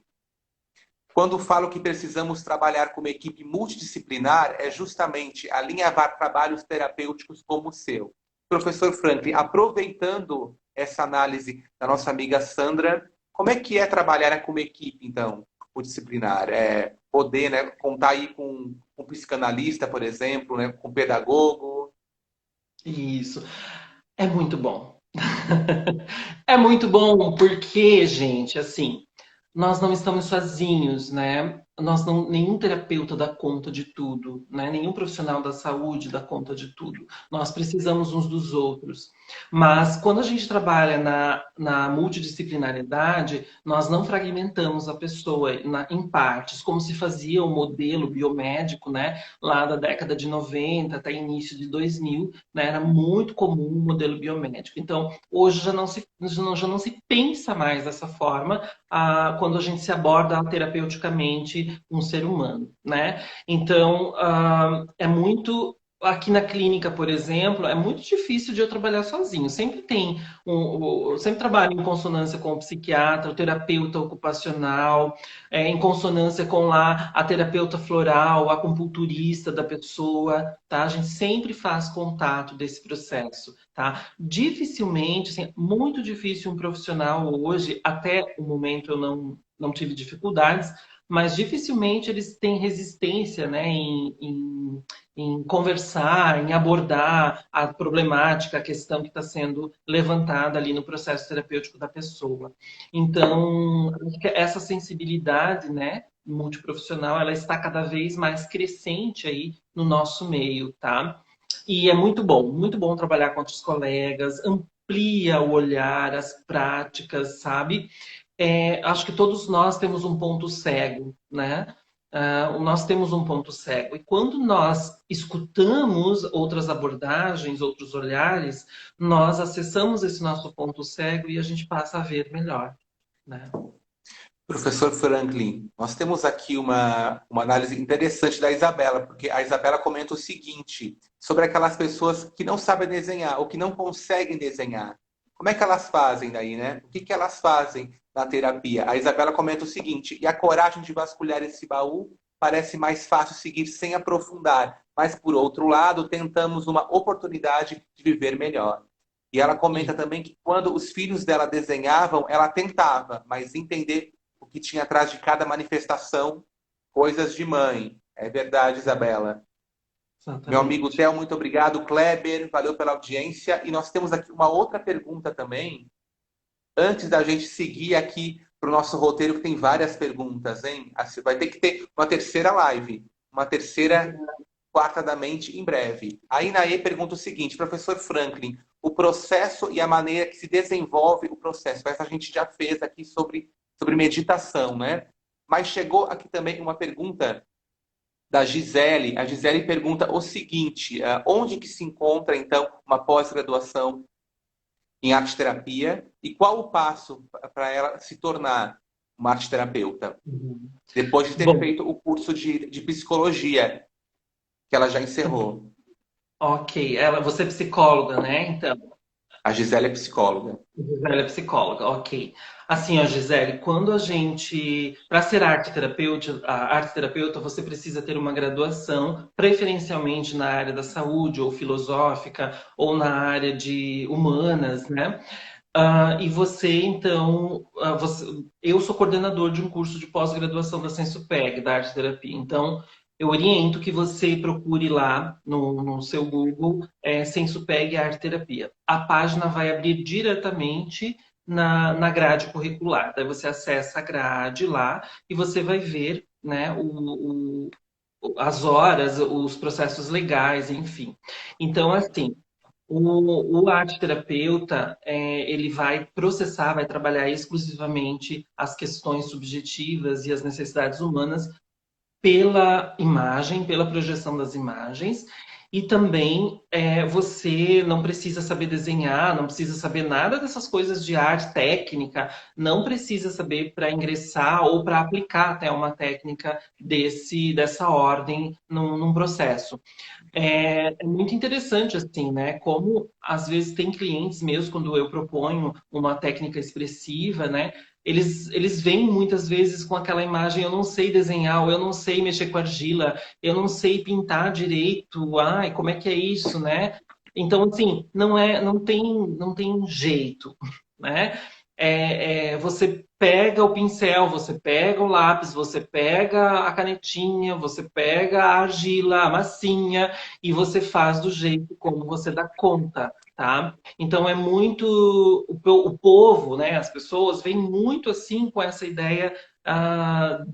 quando falo que precisamos trabalhar como equipe multidisciplinar, é justamente alinhavar trabalhos terapêuticos como o seu. Professor Franklin, aproveitando essa análise da nossa amiga Sandra, como é que é trabalhar como equipe, então, multidisciplinar? É poder, né, contar aí com um psicanalista, por exemplo, né, com um pedagogo? Isso. É muito bom. É muito bom porque, gente, assim, nós não estamos sozinhos, né? Nenhum terapeuta dá conta de tudo, né? Nenhum profissional da saúde dá conta de tudo. Nós precisamos uns dos outros. Mas quando a gente trabalha na multidisciplinaridade, nós não fragmentamos a pessoa em partes, como se fazia o modelo biomédico, né? Lá da década de 90 até início de 2000, né? Era muito comum o modelo biomédico. Então, hoje já não se pensa mais dessa forma quando a gente se aborda terapeuticamente um ser humano, né? Então, é muito aqui na clínica, por exemplo, é muito difícil de eu trabalhar sozinho. Sempre tem eu sempre trabalho em consonância com o psiquiatra, o terapeuta ocupacional, em consonância com lá a terapeuta floral, a acupunturista da pessoa, tá? A gente sempre faz contato desse processo, tá? Dificilmente, assim, muito difícil um profissional hoje, até o momento eu não tive dificuldades, mas dificilmente eles têm resistência, né, em conversar, em abordar a problemática, a questão que está sendo levantada ali no processo terapêutico da pessoa. Então, acho que essa sensibilidade, né, multiprofissional, ela está cada vez mais crescente aí no nosso meio, tá? E é muito bom trabalhar com outros colegas, amplia o olhar, as práticas, sabe? Acho que todos nós temos um ponto cego, né? Nós temos um ponto cego. E quando nós escutamos outras abordagens, outros olhares, nós acessamos esse nosso ponto cego e a gente passa a ver melhor, né? Professor Franklin, nós temos aqui uma análise interessante da Isabela, porque a Isabela comenta o seguinte sobre aquelas pessoas que não sabem desenhar ou que não conseguem desenhar. Como é que elas fazem daí, né? O que que elas fazem na terapia? A Isabela comenta o seguinte: e a coragem de vasculhar esse baú parece mais fácil seguir sem aprofundar, mas por outro lado, tentamos uma oportunidade de viver melhor. E ela comenta E, também que quando os filhos dela desenhavam, ela tentava, mas entender o que tinha atrás de cada manifestação, coisas de mãe. É verdade, Isabela. Meu amigo exatamente. Theo, muito obrigado. Kleber, valeu pela audiência. E nós temos aqui uma outra pergunta também, antes da gente seguir aqui para o nosso roteiro, que tem várias perguntas, hein? Vai ter que ter uma terceira live, uma terceira quarta da mente em breve. A Inaê pergunta o seguinte, professor Franklin, o processo e a maneira que se desenvolve o processo. Essa a gente já fez aqui sobre meditação, né? Mas chegou aqui também uma pergunta da Gisele. A Gisele pergunta o seguinte, onde que se encontra, então, uma pós-graduação em arte terapia e qual o passo para ela se tornar uma arte terapeuta? Uhum. Depois de ter Bom, feito o curso de psicologia, que ela já encerrou. ok. Você é psicóloga, né? Então, A Gisele é psicóloga. Gisele é psicóloga, ok. Assim, ó, Gisele, quando a gente. Para ser arte terapeuta, você precisa ter uma graduação, preferencialmente na área da saúde, ou filosófica, ou na área de humanas, né? E você, então, eu sou coordenador de um curso de pós-graduação da Sensupeg, da arte terapia. Então, eu oriento que você procure lá no seu Google Sensupeg Arte Terapia. A página vai abrir diretamente na grade curricular. Daí você acessa a grade lá e você vai ver, né, as horas, os processos legais, enfim. Então, assim, o arte terapeuta, ele vai processar, vai trabalhar exclusivamente as questões subjetivas e as necessidades humanas pela imagem, pela projeção das imagens. E também você não precisa saber desenhar, não precisa saber nada dessas coisas de arte técnica, não precisa saber para ingressar ou para aplicar até uma técnica dessa ordem num processo. É muito interessante, assim, né? Como às vezes tem clientes mesmo, quando eu proponho uma técnica expressiva, né? Eles vêm muitas vezes com aquela imagem, eu não sei desenhar, ou eu não sei mexer com argila, eu não sei pintar direito, ai, como é que é isso, né? Então, assim, não tem jeito, né? Você pega o pincel, você pega o lápis, você pega a canetinha, você pega a argila, a massinha, e você faz do jeito como você dá conta, tá? Então é muito o povo, né? As pessoas vêm muito assim com essa ideia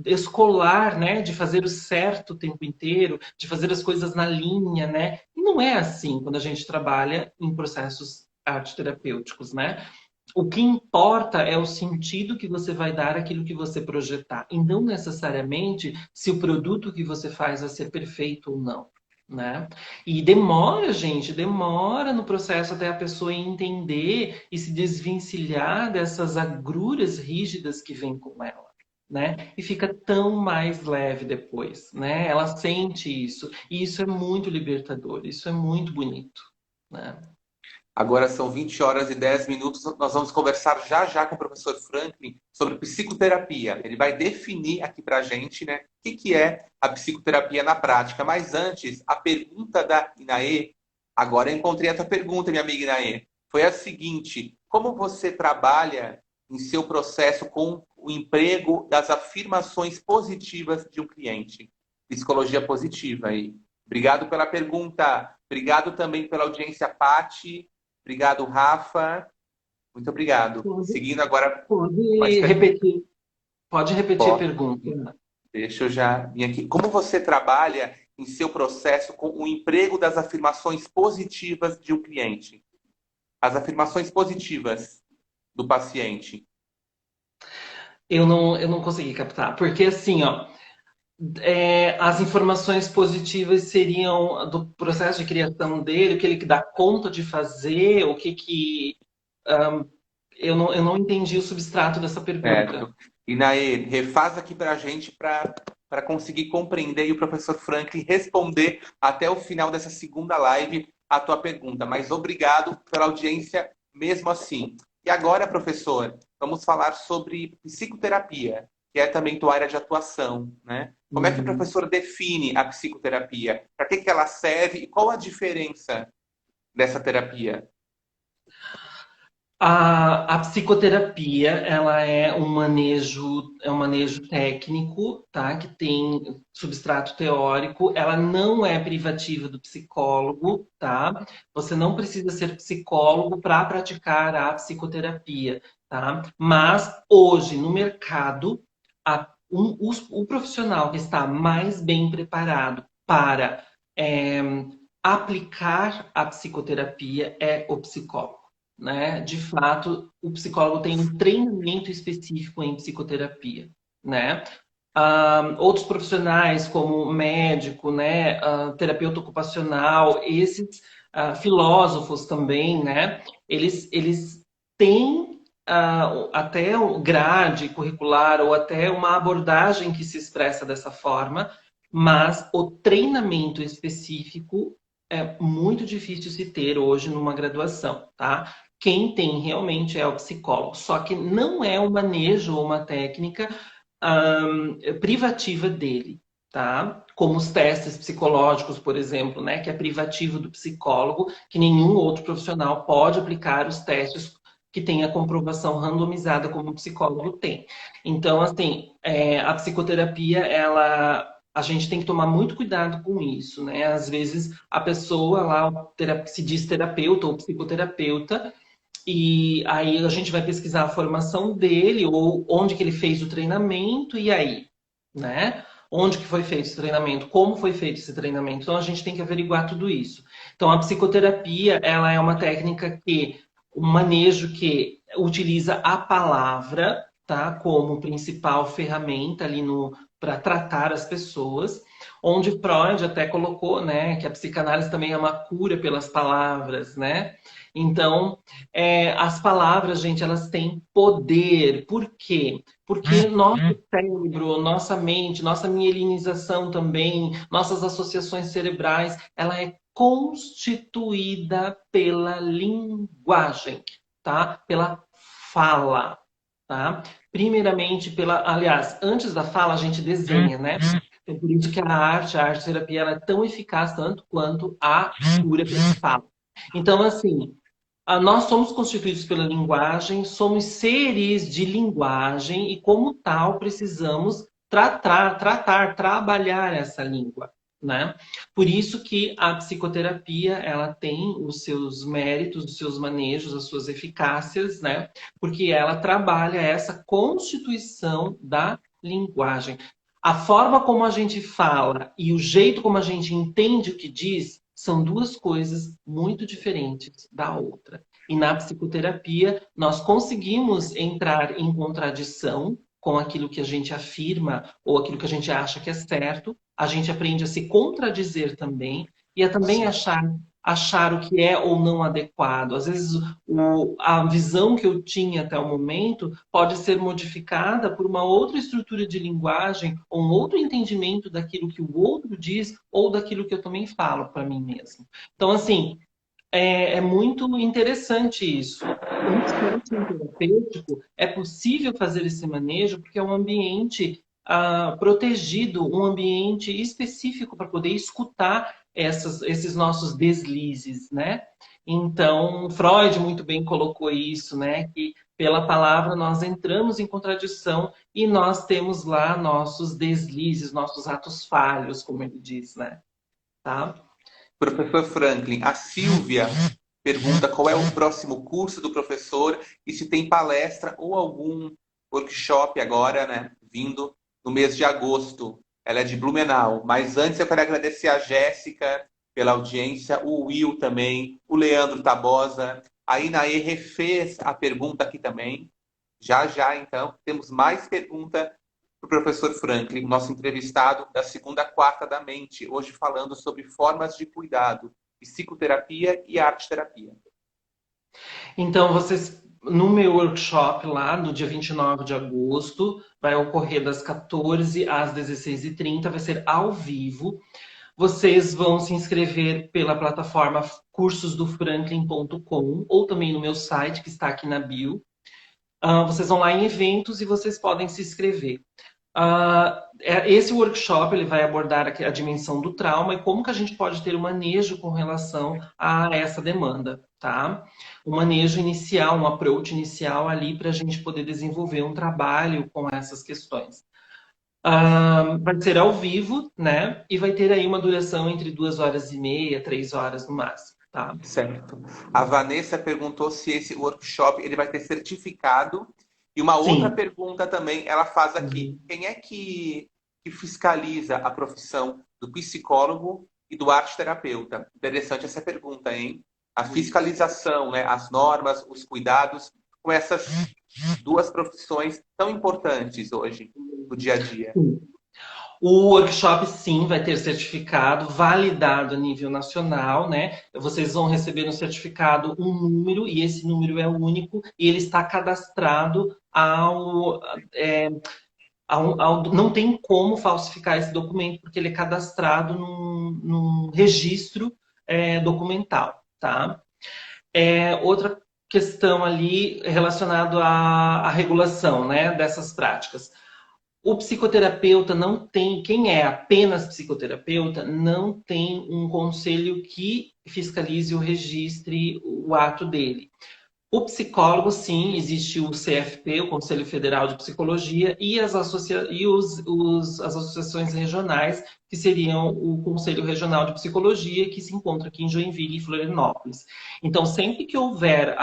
escolar, né? De fazer o certo o tempo inteiro, de fazer as coisas na linha, né? E não é assim quando a gente trabalha em processos arte terapêuticos, né? O que importa é o sentido que você vai dar àquilo que você projetar, e não necessariamente se o produto que você faz vai ser perfeito ou não, né? E demora, gente, demora no processo até a pessoa entender e se desvencilhar dessas agruras rígidas que vêm com ela. né? E fica tão mais leve depois, né? Ela sente isso, e isso é muito libertador, isso é muito bonito, né? Agora são 20 horas e 10 minutos. Nós vamos conversar já já com o professor Franklin sobre psicoterapia. Ele vai definir aqui para a gente, né, o que é a psicoterapia na prática. Mas antes, a pergunta da Inaê. Agora eu encontrei a tua pergunta, minha amiga Inaê. Foi a seguinte: como você trabalha em seu processo com o emprego das afirmações positivas de um cliente? Psicologia positiva aí. Obrigado pela pergunta. Obrigado também pela audiência, Pati. Obrigado, Rafa. Muito obrigado. Pode, Seguindo agora mais pode perguntas. repetir, pode repetir a pergunta. Deixa eu já vir aqui. Como você trabalha em seu processo com o emprego das afirmações positivas de um cliente? As afirmações positivas do paciente. Eu não consegui captar, porque assim, ó, as informações positivas seriam do processo de criação dele, o que ele dá conta de fazer, o que eu não entendi o substrato dessa pergunta. Certo. E Naê, refaz aqui para a gente para conseguir compreender e o professor Franklin responder até o final dessa segunda live a tua pergunta. Mas obrigado pela audiência mesmo assim. E agora, professor, vamos falar sobre psicoterapia, que é também tua área de atuação, né? Como é que o Uhum. professor define a psicoterapia? Para que ela serve e qual a diferença dessa terapia? A psicoterapia, ela é um manejo técnico, tá? Que tem substrato teórico. Ela não é privativa do psicólogo, tá? Você não precisa ser psicólogo para praticar a psicoterapia, tá? Mas hoje no mercado, o profissional que está mais bem preparado para é, aplicar a psicoterapia é o psicólogo, né? De fato, o psicólogo tem um treinamento específico em psicoterapia, né? Outros profissionais, como médico, né? Terapeuta ocupacional, esses filósofos também, né? Eles têm até o grade curricular ou até uma abordagem que se expressa dessa forma, mas o treinamento específico é muito difícil se ter hoje numa graduação, tá? Quem tem realmente é o psicólogo. Só que não é um manejo ou uma técnica privativa dele, tá? Como os testes psicológicos, por exemplo, né? Que é privativo do psicólogo, que nenhum outro profissional pode aplicar os testes que tem a comprovação randomizada como o psicólogo tem. Então, assim, a psicoterapia, a gente tem que tomar muito cuidado com isso, né? Às vezes a pessoa lá se diz terapeuta ou psicoterapeuta, e aí a gente vai pesquisar a formação dele, ou onde que ele fez o treinamento, e aí, né? Onde que foi feito esse treinamento, como foi feito esse treinamento. Então a gente tem que averiguar tudo isso. Então a psicoterapia, ela é uma técnica um manejo que utiliza a palavra, tá? Como principal ferramenta ali no para tratar as pessoas, onde Freud até colocou, né, que a psicanálise também é uma cura pelas palavras, né? Então, as palavras, gente, elas têm poder. Por quê? Porque nosso cérebro, nossa mente, nossa mielinização também, nossas associações cerebrais, ela é constituída pela linguagem, tá? Pela fala, tá? Primeiramente aliás, antes da fala a gente desenha, né? É por isso que a arte terapia, ela é tão eficaz tanto quanto a cura pela fala. Então, assim, nós somos constituídos pela linguagem, somos seres de linguagem e, como tal, precisamos trabalhar essa língua, né? Por isso que a psicoterapia, ela tem os seus méritos, os seus manejos, as suas eficácias, né? Porque ela trabalha essa constituição da linguagem. A forma como a gente fala e o jeito como a gente entende o que diz são duas coisas muito diferentes da outra. E na psicoterapia, nós conseguimos entrar em contradição com aquilo que a gente afirma ou aquilo que a gente acha que é certo. A gente aprende a se contradizer também e a também achar achar o que é ou não adequado. Às vezes, a visão que eu tinha até o momento pode ser modificada por uma outra estrutura de linguagem, ou um outro entendimento daquilo que o outro diz, ou daquilo que eu também falo para mim mesmo. Então, assim, é muito interessante isso. No setting terapêutico, é possível fazer esse manejo porque é um ambiente protegido, um ambiente específico para poder escutar esses nossos deslizes, né? Então, Freud muito bem colocou isso, né? Que pela palavra nós entramos em contradição e nós temos lá nossos deslizes, nossos atos falhos, como ele diz, né? Tá? Professor Franklin, a Silvia pergunta qual é o próximo curso do professor e se tem palestra ou algum workshop agora, né, vindo no mês de agosto. Ela é de Blumenau. Mas antes eu quero agradecer a Jéssica pela audiência, o Will também, o Leandro Tabosa. A Inaê refez a pergunta aqui também. Já, já, então, temos mais pergunta para o professor Franklin, nosso entrevistado da segunda quarta da mente, hoje falando sobre formas de cuidado, psicoterapia e arte-terapia. Então, vocês, no meu workshop lá, no dia 29 de agosto, vai ocorrer das 14 às 16h30, vai ser ao vivo. Vocês vão se inscrever pela plataforma cursosdofranklin.com ou também no meu site, que está aqui na bio. Vocês vão lá em eventos e vocês podem se inscrever. Esse workshop ele vai abordar a dimensão do trauma e como que a gente pode ter um manejo com relação a essa demanda, tá? Um manejo inicial, um approach inicial ali para a gente poder desenvolver um trabalho com essas questões. Vai ser ao vivo, né? E vai ter aí uma duração entre 2h30, 3 horas no máximo, tá? Certo. A Vanessa perguntou se esse workshop ele vai ter certificado. E uma outra Sim. pergunta também, ela faz aqui: Uhum. quem é que fiscaliza a profissão do psicólogo e do arte-terapeuta? Interessante essa pergunta, hein? A fiscalização, né? As normas, os cuidados com essas duas profissões tão importantes hoje no dia a dia. O workshop, sim, vai ter certificado validado a nível nacional, né? Vocês vão receber no certificado um número, e esse número é único, e ele está cadastrado não tem como falsificar esse documento, porque ele é cadastrado num registro documental, tá? Outra questão ali relacionada à regulação, né, dessas práticas. O psicoterapeuta não tem, quem é apenas psicoterapeuta, não tem um conselho que fiscalize ou registre o ato dele. O psicólogo, sim, existe o CFP, o Conselho Federal de Psicologia, e as associações regionais, que seriam o Conselho Regional de Psicologia, que se encontra aqui em Joinville e Florianópolis. Então, sempre que houver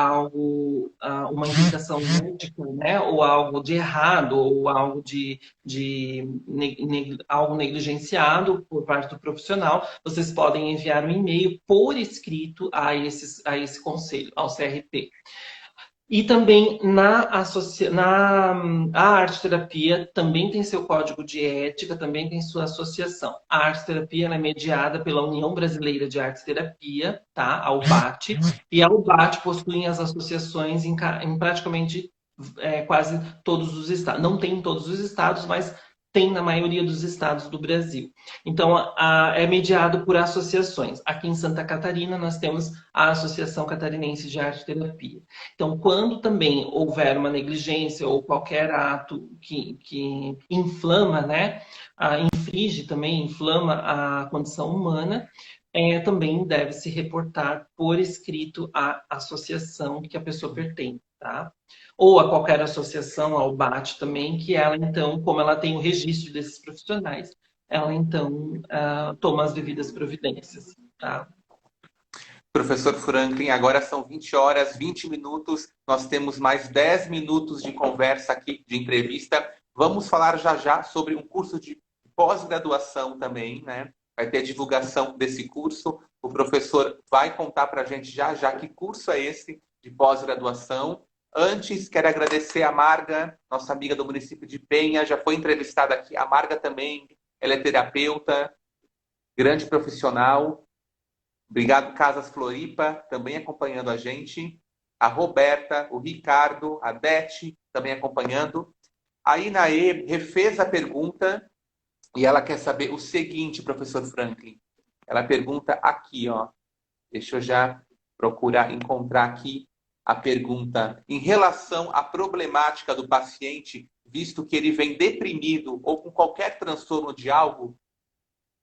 uma indicação médica, né, ou algo de errado, ou algo algo negligenciado por parte do profissional, vocês podem enviar um e-mail por escrito a esse conselho, ao CRP. E também a arte-terapia também tem seu código de ética, também tem sua associação. A arte-terapia é mediada pela União Brasileira de Arte-Terapia, tá? A UBAT, e a UBAT possui as associações em praticamente quase todos os estados. Não tem em todos os estados, mas tem na maioria dos estados do Brasil. Então, é mediado por associações. Aqui em Santa Catarina, nós temos a Associação Catarinense de Arte-Terapia. Então, quando também houver uma negligência ou qualquer ato que inflama, né, inflige também, inflama a condição humana, também deve se reportar por escrito à associação que a pessoa pertence, tá? Ou a qualquer associação, ao BAT também, que ela, então, como ela tem o registro desses profissionais, ela, então, toma as devidas providências, tá? Professor Franklin, agora são 20h20. Nós temos mais 10 minutos de conversa aqui, de entrevista. Vamos falar já já sobre um curso de pós-graduação também, né? Vai ter divulgação desse curso. O professor vai contar para a gente já já que curso é esse de pós-graduação. Antes, quero agradecer a Marga, nossa amiga do município de Penha, já foi entrevistada aqui. A Marga também, ela é terapeuta, grande profissional. Obrigado, Casas Floripa, também acompanhando a gente. A Roberta, o Ricardo, a Beth, também acompanhando. A Inaê refez a pergunta e ela quer saber o seguinte, professor Franklin. Ela pergunta aqui, ó. Deixa eu já procurar encontrar aqui a pergunta. Em relação à problemática do paciente, visto que ele vem deprimido ou com qualquer transtorno de algo,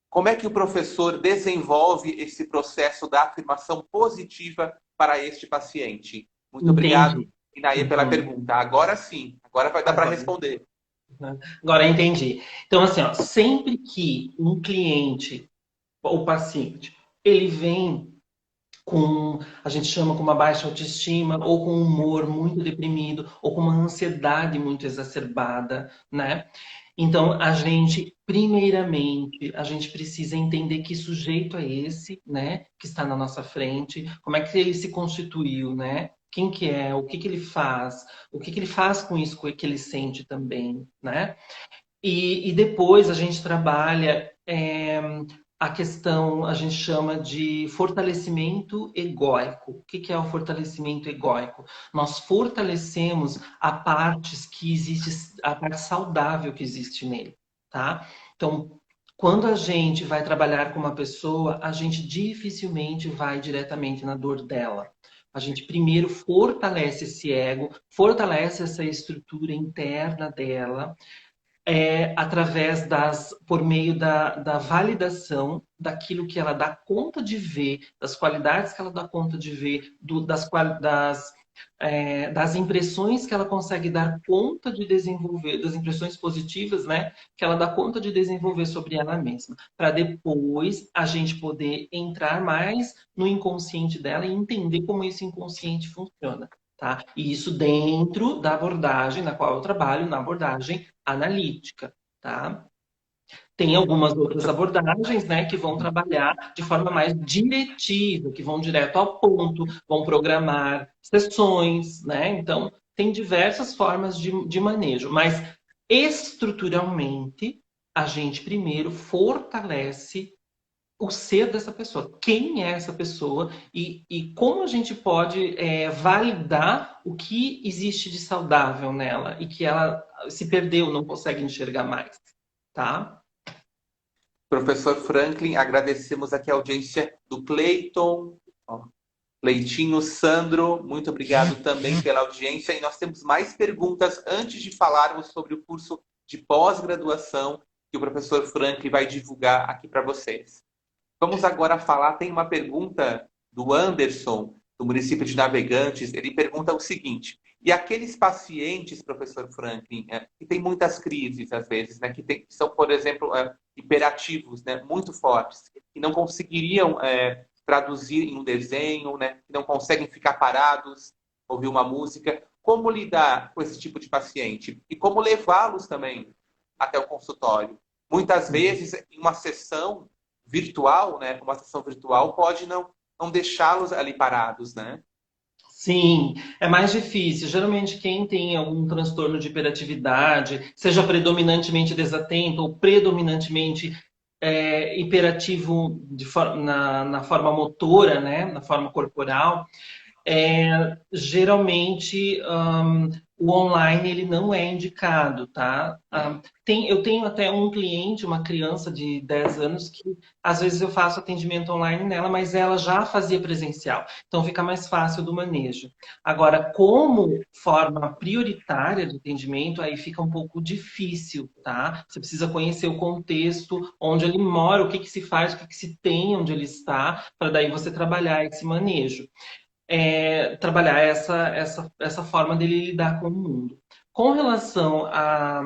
como é que o professor desenvolve esse processo da afirmação positiva para este paciente? Muito obrigado, Entendi. Inaê, pela Uhum. pergunta. Agora sim, agora vai dar para Agora, responder. né? Agora entendi. Então, assim, ó, sempre que um cliente ou paciente, ele vem com, a gente chama com uma baixa autoestima, ou com um humor muito deprimido, ou com uma ansiedade muito exacerbada, né? Então, a gente, primeiramente, a gente precisa entender que sujeito é esse, né, que está na nossa frente, como é que ele se constituiu, né? Quem que é, o que que ele faz, o que que ele faz com isso que ele sente também, né? E depois a gente trabalha a questão, a gente chama de fortalecimento egóico. O que é o fortalecimento egóico? Nós fortalecemos a partes que existe, a parte saudável que existe nele, tá? Então, quando a gente vai trabalhar com uma pessoa, a gente dificilmente vai diretamente na dor dela. A gente primeiro fortalece esse ego, fortalece essa estrutura interna dela, através por meio da validação daquilo que ela dá conta de ver, das qualidades que ela dá conta de ver, das impressões que ela consegue dar conta de desenvolver, das impressões positivas, né, que ela dá conta de desenvolver sobre ela mesma, para depois a gente poder entrar mais no inconsciente dela e entender como esse inconsciente funciona. Tá? E isso dentro da abordagem na qual eu trabalho, na abordagem analítica, tá? Tem algumas outras abordagens, né, que vão trabalhar de forma mais diretiva, que vão direto ao ponto, vão programar sessões, né? Então, tem diversas formas de manejo, mas estruturalmente, a gente primeiro fortalece o ser dessa pessoa. Quem é essa pessoa e como a gente pode validar o que existe de saudável nela e que ela se perdeu, não consegue enxergar mais, tá? Professor Franklin, agradecemos aqui a audiência do Cleiton, Leitinho, Sandro, muito obrigado também pela audiência. E nós temos mais perguntas antes de falarmos sobre o curso de pós-graduação que o professor Franklin vai divulgar aqui para vocês. Vamos agora falar, tem uma pergunta do Anderson, do município de Navegantes. Ele pergunta o seguinte: e aqueles pacientes, professor Franklin, que têm muitas crises às vezes, né, que são, por exemplo, hiperativos, né, muito fortes, que não conseguiriam traduzir em um desenho, né, que não conseguem ficar parados, ouvir uma música, como lidar com esse tipo de paciente? E como levá-los também até o consultório? Muitas vezes, em uma sessão virtual, né? Uma sessão virtual pode não deixá-los ali parados, né? Sim, é mais difícil. Geralmente, quem tem algum transtorno de hiperatividade, seja predominantemente desatento ou predominantemente hiperativo na forma motora, né, na forma corporal, geralmente o online ele não é indicado, tá? Eu tenho até um cliente, uma criança de 10 anos, que às vezes eu faço atendimento online nela, mas ela já fazia presencial, então fica mais fácil do manejo. Agora, como forma prioritária de atendimento, aí fica um pouco difícil, tá? Você precisa conhecer o contexto, onde ele mora, o que que se faz, o que que se tem, onde ele está, para daí você trabalhar esse manejo, trabalhar essa forma dele lidar com o mundo. Com relação a,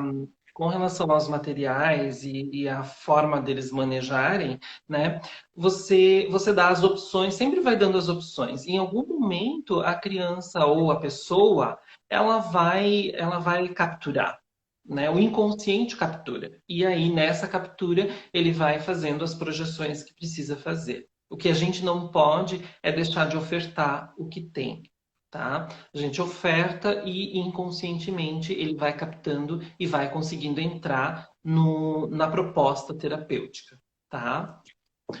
com relação aos materiais e a forma deles manejarem, né? Você dá as opções, sempre vai dando as opções. Em algum momento, a criança ou a pessoa, ela vai capturar. Né? O inconsciente captura. E aí, nessa captura, ele vai fazendo as projeções que precisa fazer. O que a gente não pode é deixar de ofertar o que tem, tá? A gente oferta e inconscientemente ele vai captando e vai conseguindo entrar na proposta terapêutica, tá?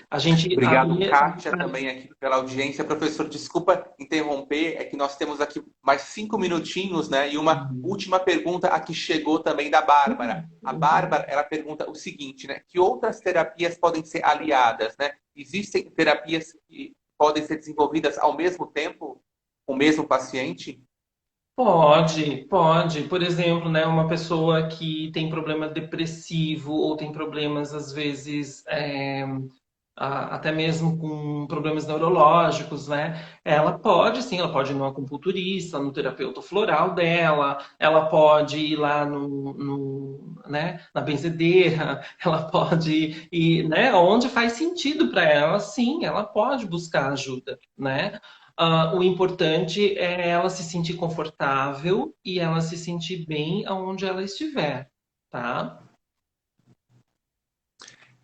A gente Obrigado, havia. Kátia, também aqui pela audiência. Professor, desculpa interromper, é que nós temos aqui mais 5 minutinhos, né? E uma última pergunta aqui chegou também da Bárbara. A Bárbara, ela pergunta o seguinte, né? Que outras terapias podem ser aliadas, né? Existem terapias que podem ser desenvolvidas ao mesmo tempo com o mesmo paciente? Pode, pode. Por exemplo, né, uma pessoa que tem problema depressivo ou tem problemas, às vezes, até mesmo com problemas neurológicos, né? Ela pode, sim, ela pode ir no acupunturista, no terapeuta floral dela, ela pode ir lá né, na benzedeira, ela pode ir, né, onde faz sentido para ela, sim, ela pode buscar ajuda, né? O importante é ela se sentir confortável e ela se sentir bem aonde ela estiver, tá?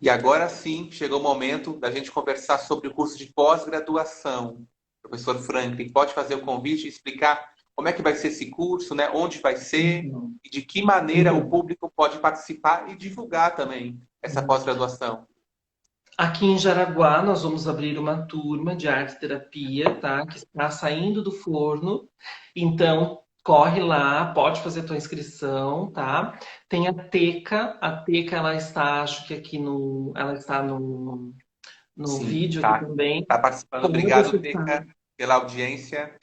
E agora sim, chegou o momento da gente conversar sobre o curso de pós-graduação. Professor Franklin, pode fazer o convite e explicar como é que vai ser esse curso, né? Onde vai ser Então, e de que maneira o então, público pode participar e divulgar também essa pós-graduação. aqui em Jaraguá, nós vamos abrir uma turma de arte terapia, tá? Que está saindo do forno. Então, corre lá, pode fazer a tua inscrição, tá? Tem a Teca, ela está, acho que aqui ela está no Sim, vídeo aqui tá. também. Tá participando. Pode Obrigado, acessar. Teca, pela audiência.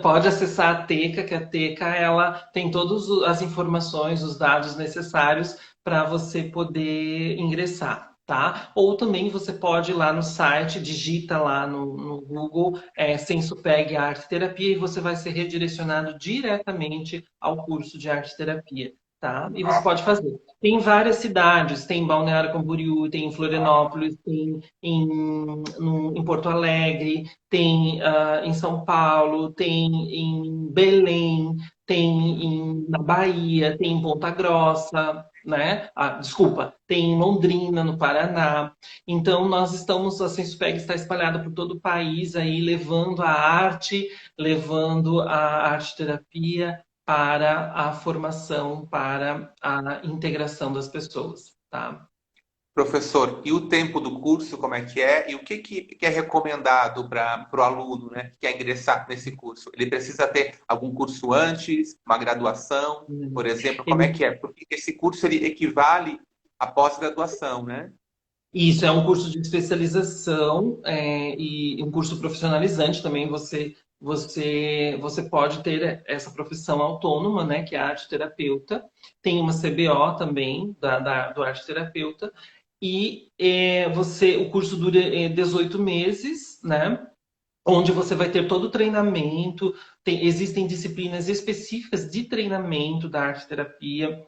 Pode acessar a Teca, que a Teca ela tem todas as informações, os dados necessários para você poder ingressar, tá? Ou também você pode ir lá no site, digita lá no Google Sensupeg Arte Terapia e você vai ser redirecionado diretamente ao curso de arte terapia, tá? E você pode fazer. Tem várias cidades, tem em Balneário Camboriú, tem em Florianópolis, tem em Porto Alegre, tem em São Paulo, tem em Belém, tem na Bahia, tem em Ponta Grossa, né? Desculpa, tem em Londrina, no Paraná. Então, nós estamos, a Senspeg está espalhada por todo o país aí, levando a arte-terapia para a formação, para a integração das pessoas, tá? Professor, e o tempo do curso, como é que é? E o que é recomendado para o aluno, né, que quer ingressar nesse curso? Ele precisa ter algum curso antes, uma graduação, por exemplo? Como é Ele que é? Porque esse curso ele equivale à pós-graduação, né? Isso é um curso de especialização e um curso profissionalizante também. Você pode ter essa profissão autônoma, né, que é a arte terapeuta. Tem uma CBO também do arte terapeuta e o curso dura 18 meses, né? Onde você vai ter todo o treinamento. Existem disciplinas específicas de treinamento da arte terapia.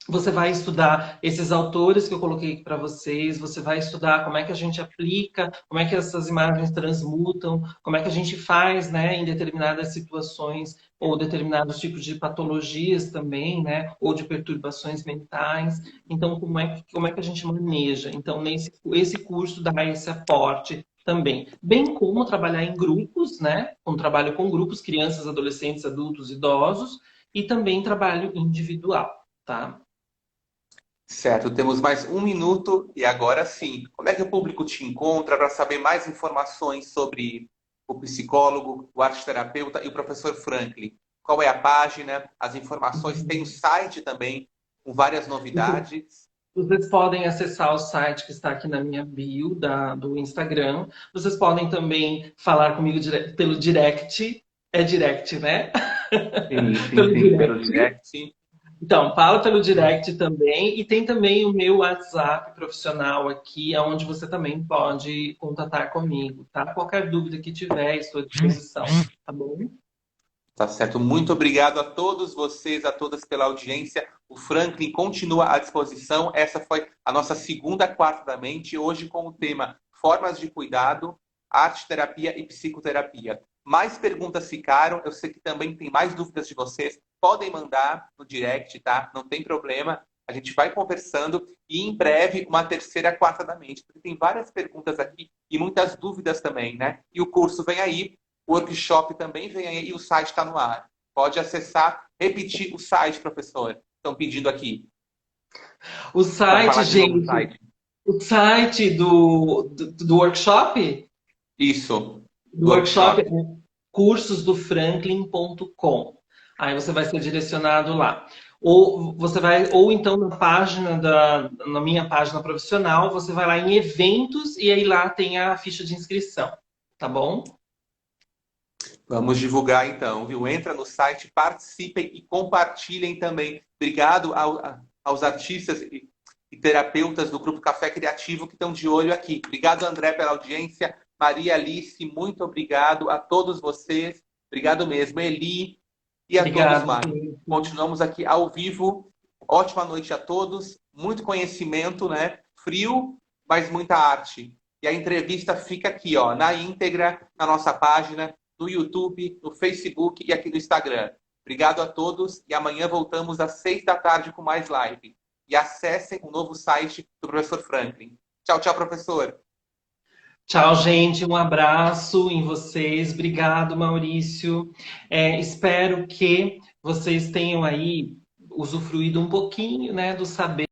Você vai estudar esses autores que eu coloquei aqui para vocês, você vai estudar como é que a gente aplica, como é que essas imagens transmutam, como é que a gente faz, né, em determinadas situações ou determinados tipos de patologias também, né, ou de perturbações mentais. Então, como é que a gente maneja? Então, esse curso dá esse aporte também, bem como trabalhar em grupos, né, um trabalho com grupos, crianças, adolescentes, adultos, idosos, e também trabalho individual, tá? Certo, temos mais 1 minuto e agora sim. Como é que o público te encontra para saber mais informações sobre o psicólogo, o arteterapeuta e o professor Franklin? Qual é a página, as informações? Tem o site também com várias novidades. Vocês podem acessar o site que está aqui na minha bio do Instagram. Vocês podem também falar comigo pelo direct. É direct, né? Sim, sim, Pelo sim, pelo direct. direct. Então, fala pelo direct também. E tem também o meu WhatsApp profissional aqui, onde você também pode contatar comigo, tá? Qualquer dúvida que tiver, estou à disposição, tá bom? Tá certo. Muito obrigado a todos vocês, a todas pela audiência. O Franklin continua à disposição. Essa foi a nossa segunda quarta da mente, hoje com o tema Formas de Cuidado, Arte Terapia e Psicoterapia. Mais perguntas ficaram, eu sei que também tem mais dúvidas de vocês. Podem mandar no direct, tá? Não tem problema. A gente vai conversando e em breve uma terceira quarta da mente, porque tem várias perguntas aqui e muitas dúvidas também, né? E o curso vem aí. O workshop também vem aí e o site está no ar. Pode acessar, repetir o site, professor. Estão pedindo aqui O para site, falar de novo o gente, site. O site do workshop? Isso, Do do workshop é workshop. cursosdofranklin.com. Aí você vai ser direcionado lá. Ou você vai, ou então na minha página profissional, você vai lá em eventos e aí lá tem a ficha de inscrição, tá bom? Vamos divulgar então, viu? Entra no site, participem e compartilhem também. Obrigado aos artistas e terapeutas do Grupo Café Criativo que estão de olho aqui. Obrigado, André, pela audiência. Maria Alice, muito obrigado a todos vocês. Obrigado mesmo, Eli e a todos Obrigado, mais. gente. Continuamos aqui ao vivo. Ótima noite a todos. Muito conhecimento, né? Frio, mas muita arte. E a entrevista fica aqui, ó, na íntegra, na nossa página, no YouTube, no Facebook e aqui no Instagram. Obrigado a todos e amanhã voltamos às 6 da tarde com mais live. E acessem o novo site do professor Franklin. Tchau, tchau, professor. Tchau, gente. Um abraço em vocês. Obrigado, Maurício. Espero que vocês tenham aí usufruído um pouquinho, né, do saber.